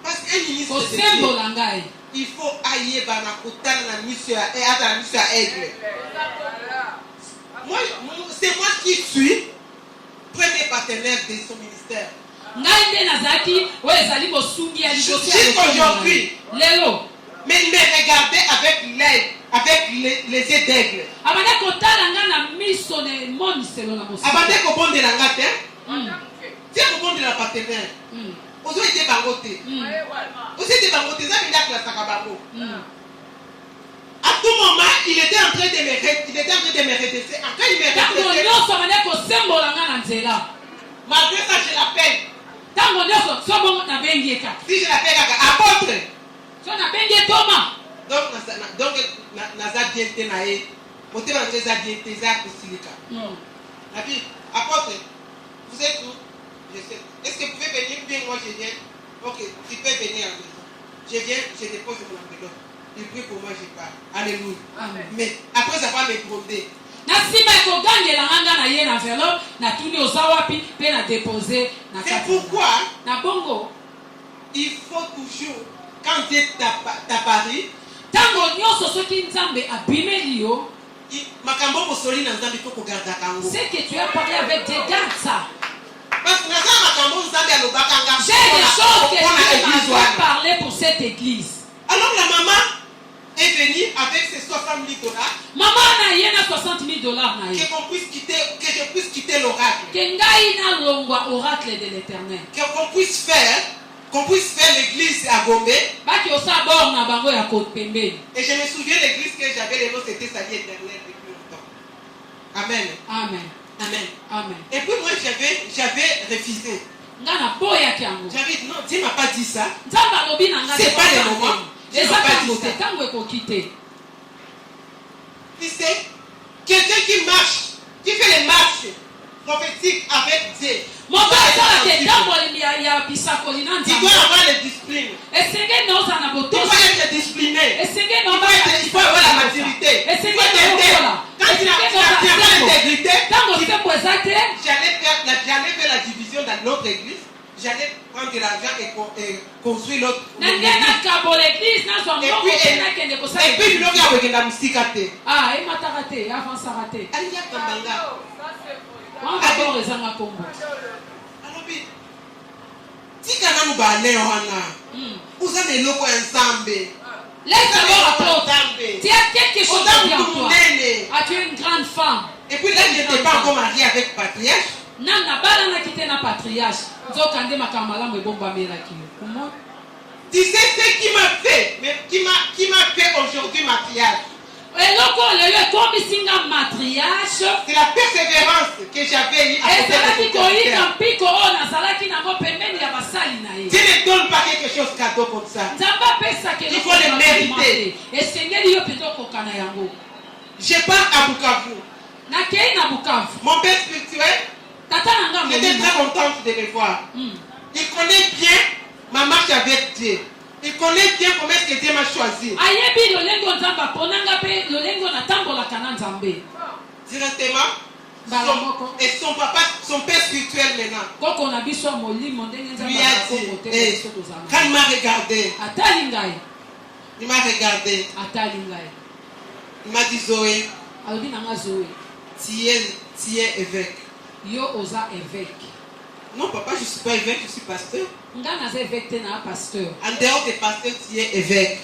Parce qu'un ministre de Dieu, il faut ailler dans la côte la mission à aigle. Moi, c'est moi qui suis premier partenaire de son ministère. Jusqu'aujourd'hui, mais il me regardait avec les yeux d'aigle. Avant de comprendre la gâte, tu as compris la partenaire. Vous avez été bangoté. Vous avez bangoté, ça veut dire que la sakabango. À tout moment, il était en train de me redresser. Quand il me redressait, malgré ça, je l'appelle. Si je l'appelle apôtre. Donc, naza diente nae. Moté va naza diente za kusilika. La vie, apôtre, vous êtes où? Je sais. Est-ce que vous pouvez venir? Bien, moi je viens. Ok, tu peux venir à la maison. Je viens, je dépose mon enveloppe. Il prie pour moi, je pars. Alléluia. Amen. Mais après avoir me grondé, c'est pourquoi il faut toujours, quand Dieu t'apparie, c'est que tu as parlé avec des gardes. Parce que j'ai des choses que Dieu m'a parlé pour cette église. Alors la maman est venue avec ses 60 000 $. Maman a 60 000 $. Que je puisse quitter l'oracle. Oracle de l'Éternel. Qu'on puisse faire l'église à Gombe. Et je me souviens de l'église que j'avais, le nom c'était Salut Éternel depuis longtemps. Amen. Amen. Amen. Amen. Et puis moi j'avais refusé. J'avais dit non, Dieu ne m'a pas dit ça. C'est pas le moment. Dieu ne m'a pas dit ça. Tu sais, quelqu'un qui marche, qui fait les marches prophétiques avec Dieu. Tu dois avoir la discipline. Tu dois être discipliné. Tu dois avoir la maturité. Quand tu n'as pas l'intégrité, j'allais faire la division dans notre église. J'allais prendre de l'argent et construire l'autre. Et puis, il y a la musique à terre. Ah, il m'a raté, avant ça raté. Laisse d'abord apporter. Tu as quelque chose de bien en toi. Tu es une grande femme. Et puis là, je n'étais pas encore mariée avec patriarche. Tu sais ce qui m'a fait, qui m'a fait aujourd'hui matriarche. C'est la persévérance que j'avais eue à côté de Dieu ne donne pas quelque chose cadeau comme ça. Il faut le mériter. Je pars à Bukavu. Mon père spirituel, j'étais très contente de me voir. Il connaît bien ma marche avec Dieu. Il connaît bien comment est-ce que Dieu m'a choisi. Directement. Et son papa, son père spirituel maintenant, lui a dit, quand il m'a regardé, il m'a dit, Zoé, tu es évêque. Non, papa, je ne suis pas évêque, je suis pasteur. En dehors des pasteurs, tu es évêque.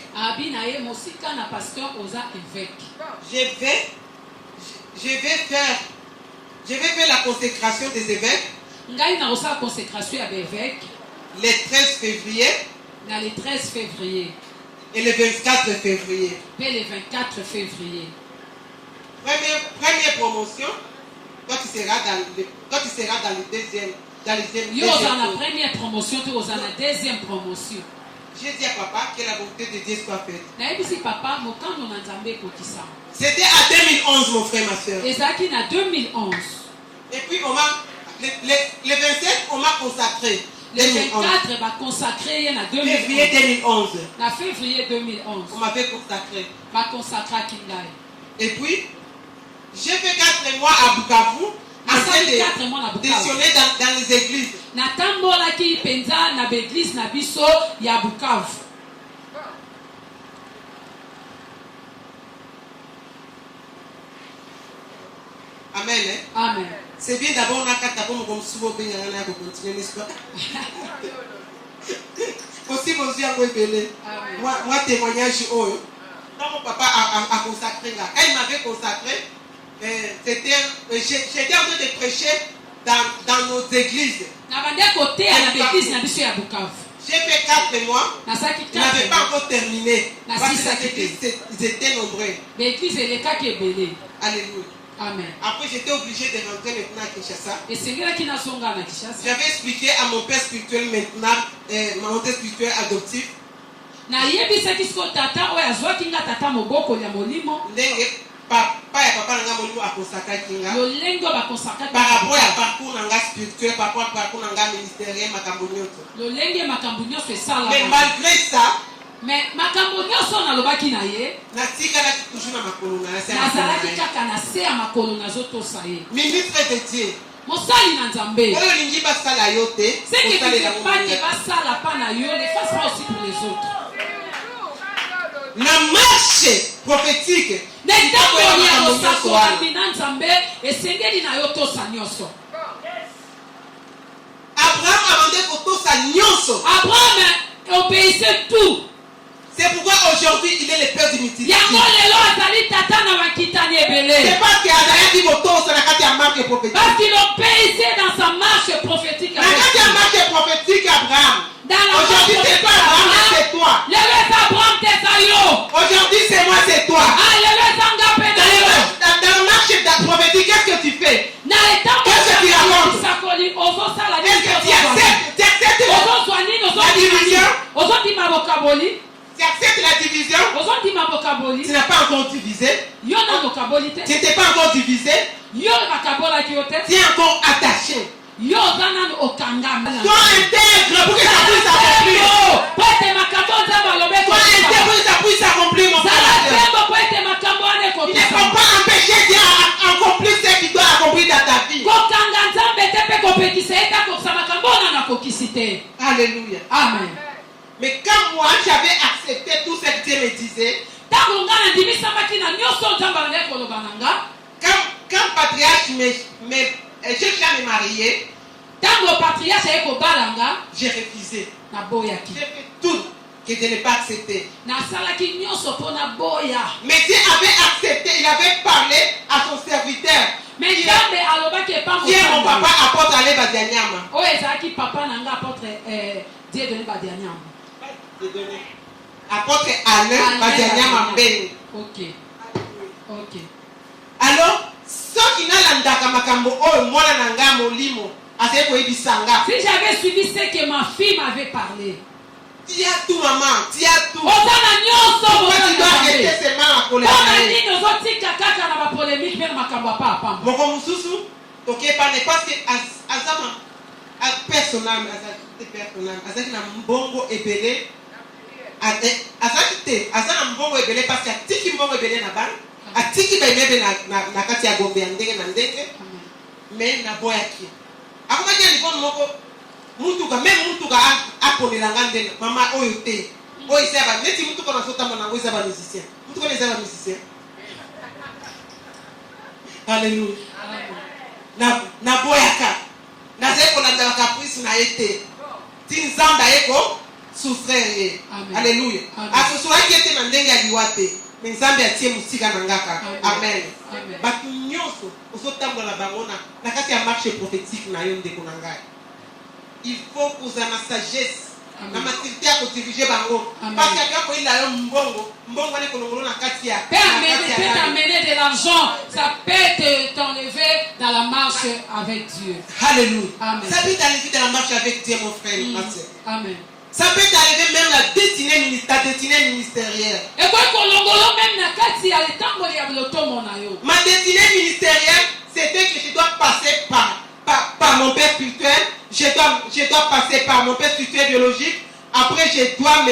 Je vais faire la consécration des évêques. Le 13 février. Et le 24 février. Première promotion. Quand tu seras dans le deuxième. dans les Yo dans la deuxième. première promotion, tu dans la deuxième promotion. J'ai dit à papa que la volonté de Dieu soit faite. Nayebi papa mokano na Nzambe kokisa. C'était à 2011, mon frère, ma soeur. Ezaki na 2011. Et puis, le 27, on m'a consacré. Le 24 va consacrer na 2011. Février 2011. Na février 2011. On m'avait consacré. Va consacrer à Kingai. Et puis, j'ai fait 4 mois à Bukavu. Afin de démissionner dans les églises. Natambola ki penza na l'église na biso ya Bukavu. Amen. Hein? Amen. C'est bien d'abord on a quatre d'abord comme souvent bien on a continuer n'est-ce pas? Aussi mon Dieu a révélé. Moi témoignage oh. Quand mon papa a consacré là, quand il m'avait consacré, j'étais en train de prêcher dans nos églises. J'ai fait 4 mois. Je n'avais pas encore terminé. Parce que les églises étaient nombreuses. Alléluia. Amen. Après, j'étais obligé de rentrer maintenant à Kinshasa. J'avais expliqué à mon père spirituel maintenant, mon père spirituel adoptif. Papa nanga molimo akosakaki nga par rapport à parcours nanga spirituel, par rapport à parcours nanga ministériel, makambo nyonso. Mais malgré ça, mais makambo nyonso nalobaki na ye natikalaki toujours na makolo na nazalaki kaka na se ya makolo nazotosa ye. Ministre de Dieu mosali na Nzambe oyo olingi basala yo te osalela te basala pa na yo, ne fasse pas aussi pour les autres. Na marche prophétique ntango ya kosakolami na Nzambe esengeli na yo tosa nyonso. Abraham abandé kotosa nyonso. Abraham obéissait tout. C'est pourquoi aujourd'hui il est le père du multitude. Yango lelo azali tata na bakitani ebele. C'est parce que azalaki kotosa na kati ya marche prophétique. Parce qu'il obéissait dans sa marche prophétique. Na kati ya marche prophétique Abraham. Aujourd'hui c'est pas Abraham, c'est toi. Aujourd'hui c'est moi, c'est toi. Dans la marche prophétique, qu'est-ce que tu fais? Qu'est-ce que tu racontes? Est-ce que tu acceptes la division? Tu acceptes la division? Tu n'as pas encore divisé. Tu n'étais pas encore divisé. Tu es encore attaché. Sois intègre pour que ça puisse s'accomplir. Sois intègre pour que ça puisse s'accomplir, mon frère. Il ne faut pas empêcher Dieu d'accomplir ce qu'il doit accomplir dans ta vie. Alléluia. Amen. Mais quand moi j'avais accepté tout ce que Dieu me disait, quand patriarche j'ai jamais marié, j'ai refusé. J'ai fait tout que je n'ai pas accepté. Mais Dieu avait accepté, il avait parlé à son serviteur. Qui est mon papa apôtre Alain Badianyama. Apôtre Alain Badianyama Mbeni. Ok. Alors, ceux qui n'ont pas makambo oyo mwana nanga molimo asé koyebisanga. Si j'avais suivi ce que ma fille m'avait parlé. Tu as tout maman, tu as tout. Pourquoi tu dois arrêter seulement à colère? Moko mususu tokepane parce que azama personnel azaki na mbongo ebele azaki te azana mbongo ebele parce que atiki mbongo ebele na bana atiki bemebe na kati ya gombe ya ndenge na ndenge mais na boyaki akomaki ya livone moko mutuka même mutuka aponelanga ndenge mama oyo te oyo eza ba neti mutuka na sotamba nango eza ba musicien mutuka eza ba musicien. Alléluia. Na boyaka nazali kolanda bakaprisi na ye te ti nzambe ayeko souffrire ye. Alléluia. Asosolaki ete na ndenge ya liwa te me nzambe atie mosika na nga kaka. Amen. Bato nyonso ozotambola bango na kati ya marche prophétique na yo ndeko na ngai. Il faut kozala na sagesse na maturité ya kodiriger bango parce que quand il a mbongo ne kolongolo na kati ya peut t'amener de l'argent, ça peut t'enlever dans la marche avec Dieu. Alléluia. Amen. Ça peut t'enlever dans la marche avec Dieu, mon frère et ma sœur. Amen. Ça peut t'enlever même la destinée ministérielle. Et quoi kolongolo même na kati ya letango ya lotomo na yo. Ma destinée ministérielle, c'était que je dois passer par mon père spirituel. Je dois passer par mon père spirituel biologique. Après, je dois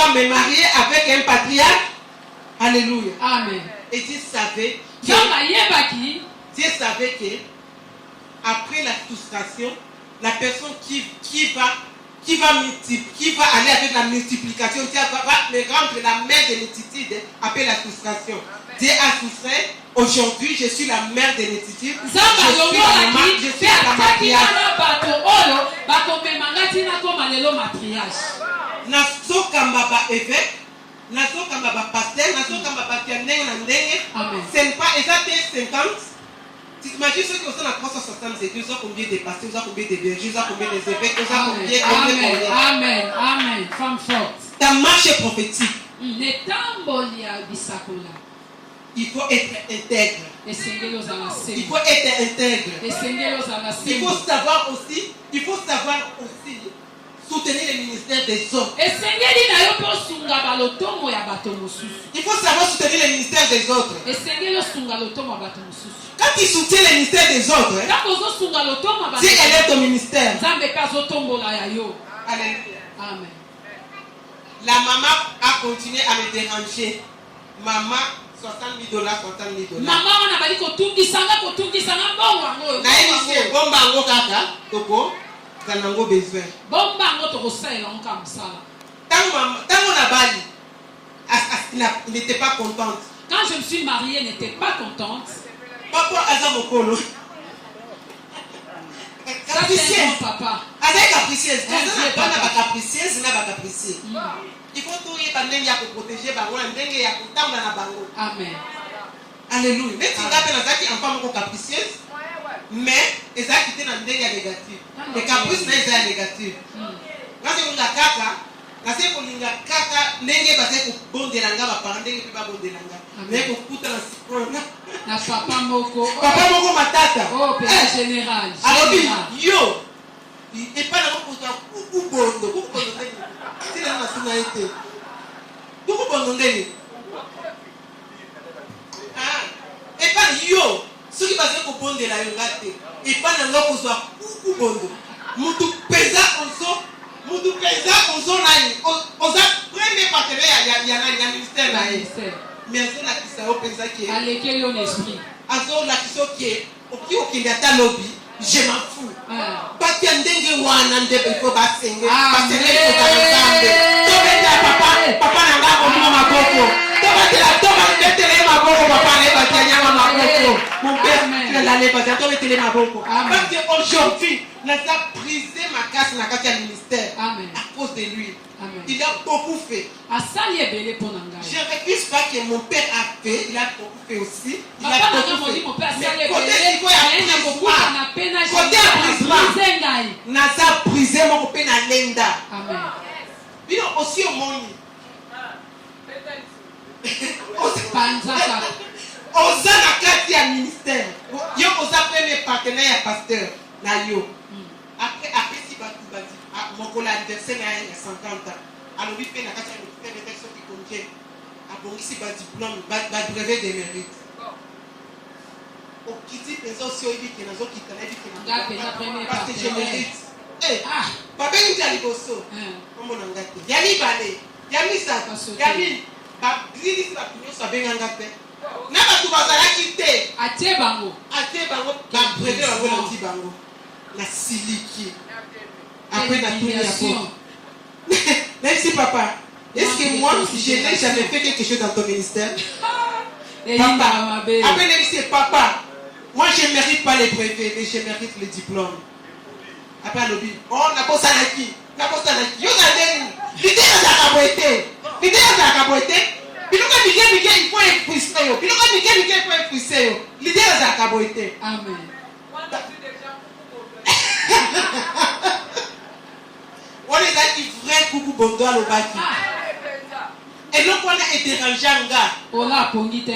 me marier avec un patriarche. Alléluia. Amen. Et Dieu savait que après la frustration, la personne qui va aller avec la multiplication, Dieu va me rendre la mère de multitudes après la frustration. Dieu a souffert. Aujourd'hui, je suis la mère de multitudes. Je suis la matriarche. Nazokamba ba évêque, nazokamba ba pasteur, nazokamba ba ndenge na ndenge. C'est pas exactement 50. T'imagines ceux qui sont à 360 églises, ils ont combien de pasteurs, ils ont combien de bergers, ils ont combien d'évêques, ils ont combien. Amen. Femme forte. Ta marche prophétique. Il faut être intègre. Il faut être intègre. Il faut savoir aussi soutenir les ministères des autres. Il faut savoir soutenir les ministères des autres. Quand tu soutiens les ministères des autres, si elle est ton ministère. Alléluia. Amen. La maman a continué à me déranger. Maman, $60,000, $60,000. Maman, on a dit que tout qui s'en va, bomba ngo kaka, toko, kanango besoin. Bomba ngo toko sala on comme ça. Tant on a bali, il n'était pas contente. Quand je me suis mariée, elle n'était pas contente. Papa azamokolo. Ça c'est mon papa. Avec capricieuse, quand on a pas capricieuse, on a pas capricieuse. Il faut tout y parler, il y a pour protéger bango, il y a pour tendre na bango. Amen. Alléluia. Mais tu regardes dans ça qui enfant encore capricieuse, mais et ça qui était dans des négatifs. Les caprices mais c'est négatif. Quand c'est une kaka, quand c'est pour une kaka, n'engage pas c'est pour bon delanga, va parler n'engage pas bon delanga. Mais pour couper dans ce point. Na papa moko. Papa moko matata. Oh père général. Alors yo, et pas là pour toi ou bondo, c'est la nationalité. Beaucoup bondo ndeni. Ah, et pas yo, ceux qui passent pour bondo la yongate. Et pas dans l'eau pour soi ou bondo. Mutu pesa onzo nani. Oza premier partenaire ya ministère na yé. Mais on a qui ça au pesa qui est. Allez yon esprit. Azo la qui so qui est. Qui est à lobby. Je m'en fous. Parce que ndenge wana ndebe ko basenge. Parce que les ko basenge. Papa nanga ko mama maboko. Toba tele maboko papa ne batanya maboko. Mon père tu es allé parce que toba tele maboko. Parce que aujourd'hui, n'a pas brisé ma casse na kati ya ministère. Amen. À cause de lui. Amen. Il a beaucoup fait. Je ne refuse pas que mon père a fait, il a beaucoup fait aussi. Il a beaucoup fait. Mais côté brisement, n'a pas brisé mon père na lenda. Amen. Il a aussi au monde. Oza na kati ya ministère. Yo oza premier partenaire ya pasteur na yo. Après si batu bati mon anniversaire na 50 ans. Alors lui fait na kati ya ministère de texte qui contient abongisi ba diplôme ba brevet de mérite. Okiti penso si oyibi ke nazo kitana ebi ke na. Parce que je mérite. Eh, papa ni tali boso. Komo na ngate. Yali bale. Yali sa. Yali ba grili sa pinyo sa benga ngate. Na batu bazalaki te. Atie bango ba brevet bango na ti bango. La siliki. Après la tournée. Merci papa. Est-ce que moi, je n'ai jamais fait quelque chose dans ton ministère? Papa. Après c'est papa. Moi je ne mérite pas les brevets, mais je mérite le diplôme. Après lobby. Oh, n'a pas ça qui. N'a pas ça qui. Yo gardez. L'idée à la caboité. L'idée à la caboité. Il faut être frustré. Il faut être frustré. L'idée à la caboité. Amen. On est là qui vrai coucou bondo à l'obaki. Et donc on a été dérangé en gars. Ola pongite.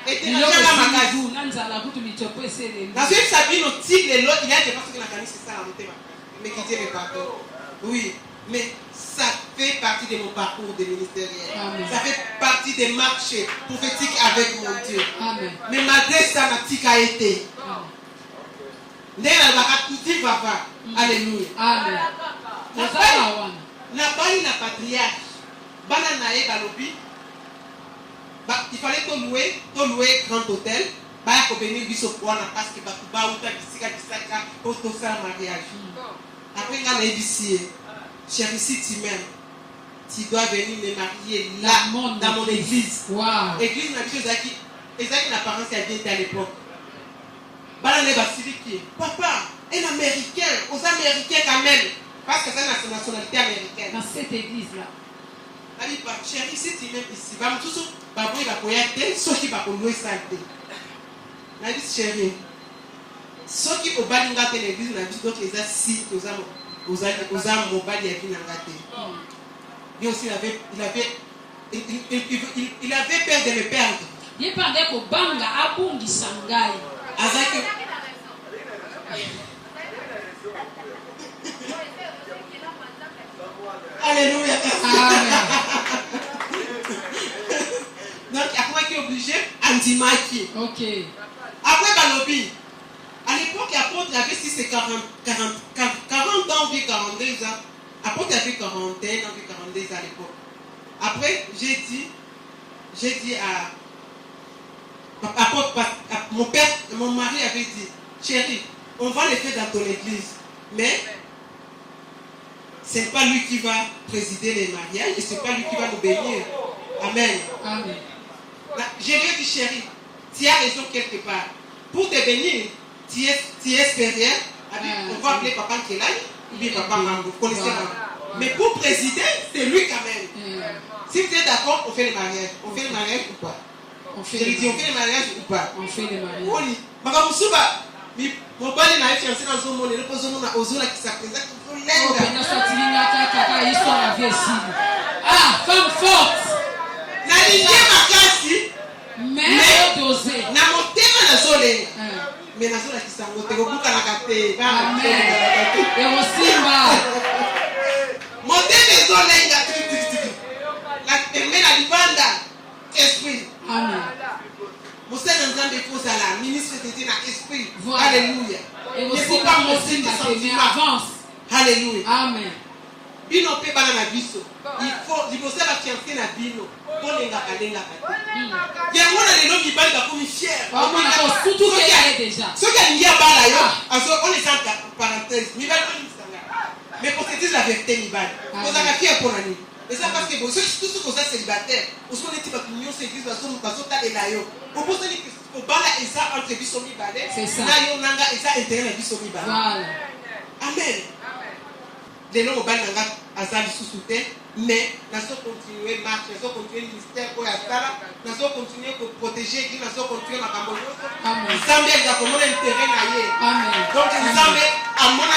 Et dérangé en magasin. Nanzala kutu michopo esele. Dans une Sabine au tigre et l'autre, il y a des personnes qui n'ont pas c'est ça la montée. Mais qui dit mes pardon. Oui, mais ça fait partie de mon parcours de ministériel. Amen. Ça fait partie des marches prophétiques avec mon Dieu. Amen. Mais malgré ça, ma petite a été. Alléluia. Amen. Na bali na patriarche. Bana nae balobi. Il fallait to louer grand hôtel. Ba ko venir biso pour na parce que ba kuba uta bisika bisaka pour to faire mariage. Après nga na ici. Chérie, si tu m'aimes, tu dois venir me marier là dans mon église. Wow. Église na biso zaki. Ezaki na parents qui avait été à l'époque. Bana ne basilique. Papa, un Américain, aux Américains quand même. Parce que c'est la nationalité américaine. Dans cette église-là. Ali, chérie, si tu m'aimes ici, va me tout baboué va koyate, ceux qui va louer santé. La dit chérie, ceux qui au balinga de l'église, la dit donc les assis, aux âmes mobile et vinangate. Lui aussi, il avait peur de me perdre. Il parlait qu'au banga abungi sangai. Azaki. Alléluia. Amen. Donc, après qui est obligé, Andimaki. Ok. Après Balobi, à l'époque, l'apôtre avait si c'est 40 ans, puis 42 ans. Apôtre avait 41 ans, puis 42 ans à l'époque. Après, j'ai dit à mon mari avait dit, chérie, on va le faire dans ton église, mais ce n'est pas lui qui va présider les mariages et ce n'est pas lui qui va nous bénir. Amen. Amen. Je lui ai dit, chérie, tu as raison quelque part. Pour te bénir, tu es supérieur. On va appeler papa Kelani ou bien papa Mango. Vous connaissez Mango. Mais pour présider, c'est lui quand même. Si vous êtes d'accord, on fait le mariage. On fait le mariage ou pas? On fait Je lui dis, on fait le mariage ou pas? On fait le mariage. Oui. Makamusuba, mon bali n'a fiancé dans son monde. Il repose au monde à Ozona qui s'appelle. Oh, ben, ça tire une attaque, histoire avec ah, femme forte. Na ligne makasi. Mais dosé. Na motema na zole. Mais na zole qui sango te kobuka na kate. Amen. Et aussi ma. Motema zole nga tiki. La teme na libanda. Esprit. Amen. Moussa Nzambe Kozala, ministre de Dieu na esprit. Voilà. Alléluia. Et Ne aussi faut pas ma monter aussi des ma sentiments. avance. Alléluia. Amen. Bino pe bana na biso. Il faut libosa ba fiancé na bino. Bolenga kalenga kate. Yango na lelo mibali ba komi fier. On a surtout qu'elle est déjà. Ce qui a mis à bala yo, on est en parenthèse. Mibali on dit ça. Mais pour te dire la vérité mibali. Vous avez fier pour l'année. Et ça parce que bon, tout ce que vous êtes célibataire, vous sont des types de union église ba so ta de la yo. Vous posez que au bala et ça entre biso mibali. C'est ça. Na yo nanga et ça intérêt na biso mibali. Voilà. Amen. Les noms au bal nanga azali sous-souté, mais nous allons continuer marche, nous allons continuer ministère pour la sala, nous allons continuer pour protéger l'église, nous allons continuer ma campagne. Amen. Zambie a comme intérêt na ye. Amen. Donc Zambie a mona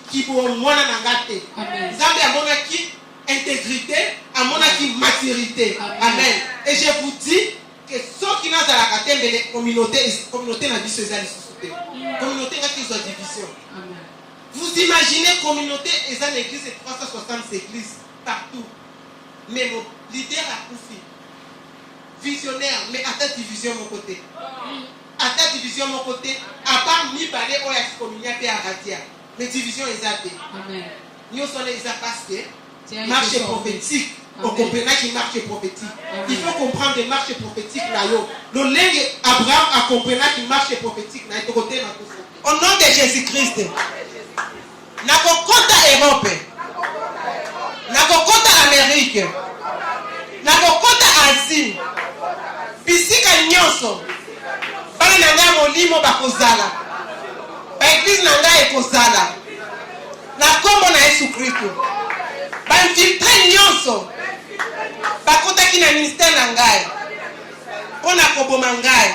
qui pour mona nangate. Amen. Zambie a mona qui intégrité, a mona qui maturité. Amen. Et je vous dis que ceux qui n'ont pas la catégorie de communauté n'a dit ce zali sous-souté. Communauté n'a qu'ils ont division. Amen. Vous imaginez communauté et ça l'église c'est 360 églises partout. Mais mon leader a Koufi. Visionnaire, mais à ta division mon côté. À ta division mon côté, à part mi balé ou à communauté à Radia. Mais division est zappée. Amen. Nous sommes les parce marche prophétique. On comprend qu'il marche prophétique. Il faut comprendre les marches prophétiques là. Le lingue Abraham a compris qu'il marche prophétique là. Au nom de Jésus-Christ. Nakokota Europe, nakokota Amérique, nakokota Asie, bisika nyonso, bana nanga molimo bakozala, ba église nanga ekozala, na kombo na Yesu Kristo, ba infiltré nyonso, bakotaki na ministère na ngai, pona koboma ngai,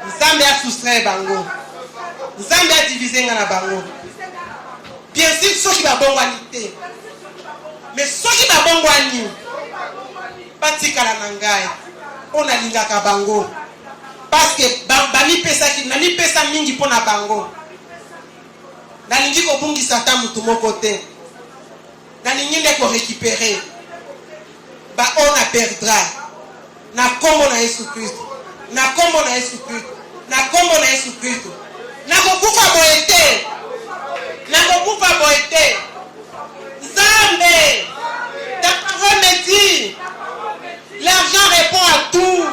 Nzambe a soustraire bango, Nzambe a divisé nga na bango. bien sûr soki babongwani te mais soki babongwani batikala na ngai mpo nalingaka bango parce que namipesa mingi mpo na bango nalingi kobungisa ata mutu moko te nalingi nde korécupere baoyo na perdra na kombo na Yesu Kristo na kombo na Yesu Kristo na kombo na Yesu Kristo nakokufa boye te nakokufa boye te Nzambe ta parole me dit l'argent répond à tout.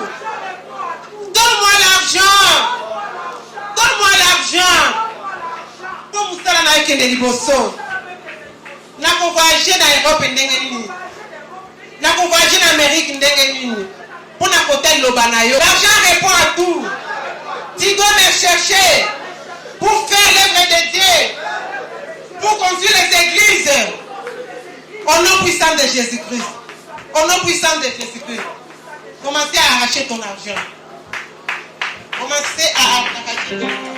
Donne-moi l'argent pour mosala na ekende liboso nakovoyage na Europe ndenge nini nakovoyage na Amérique ndenge nini mpona kota liloba na yo. L'argent répond à tout. Tu dois me chercher pour faire l'œuvre de Dieu, pour construire les églises au nom puissant de Jésus-Christ. Au nom puissant de Jésus-Christ. Commencez à arracher ton argent. Commencez à arracher ton argent.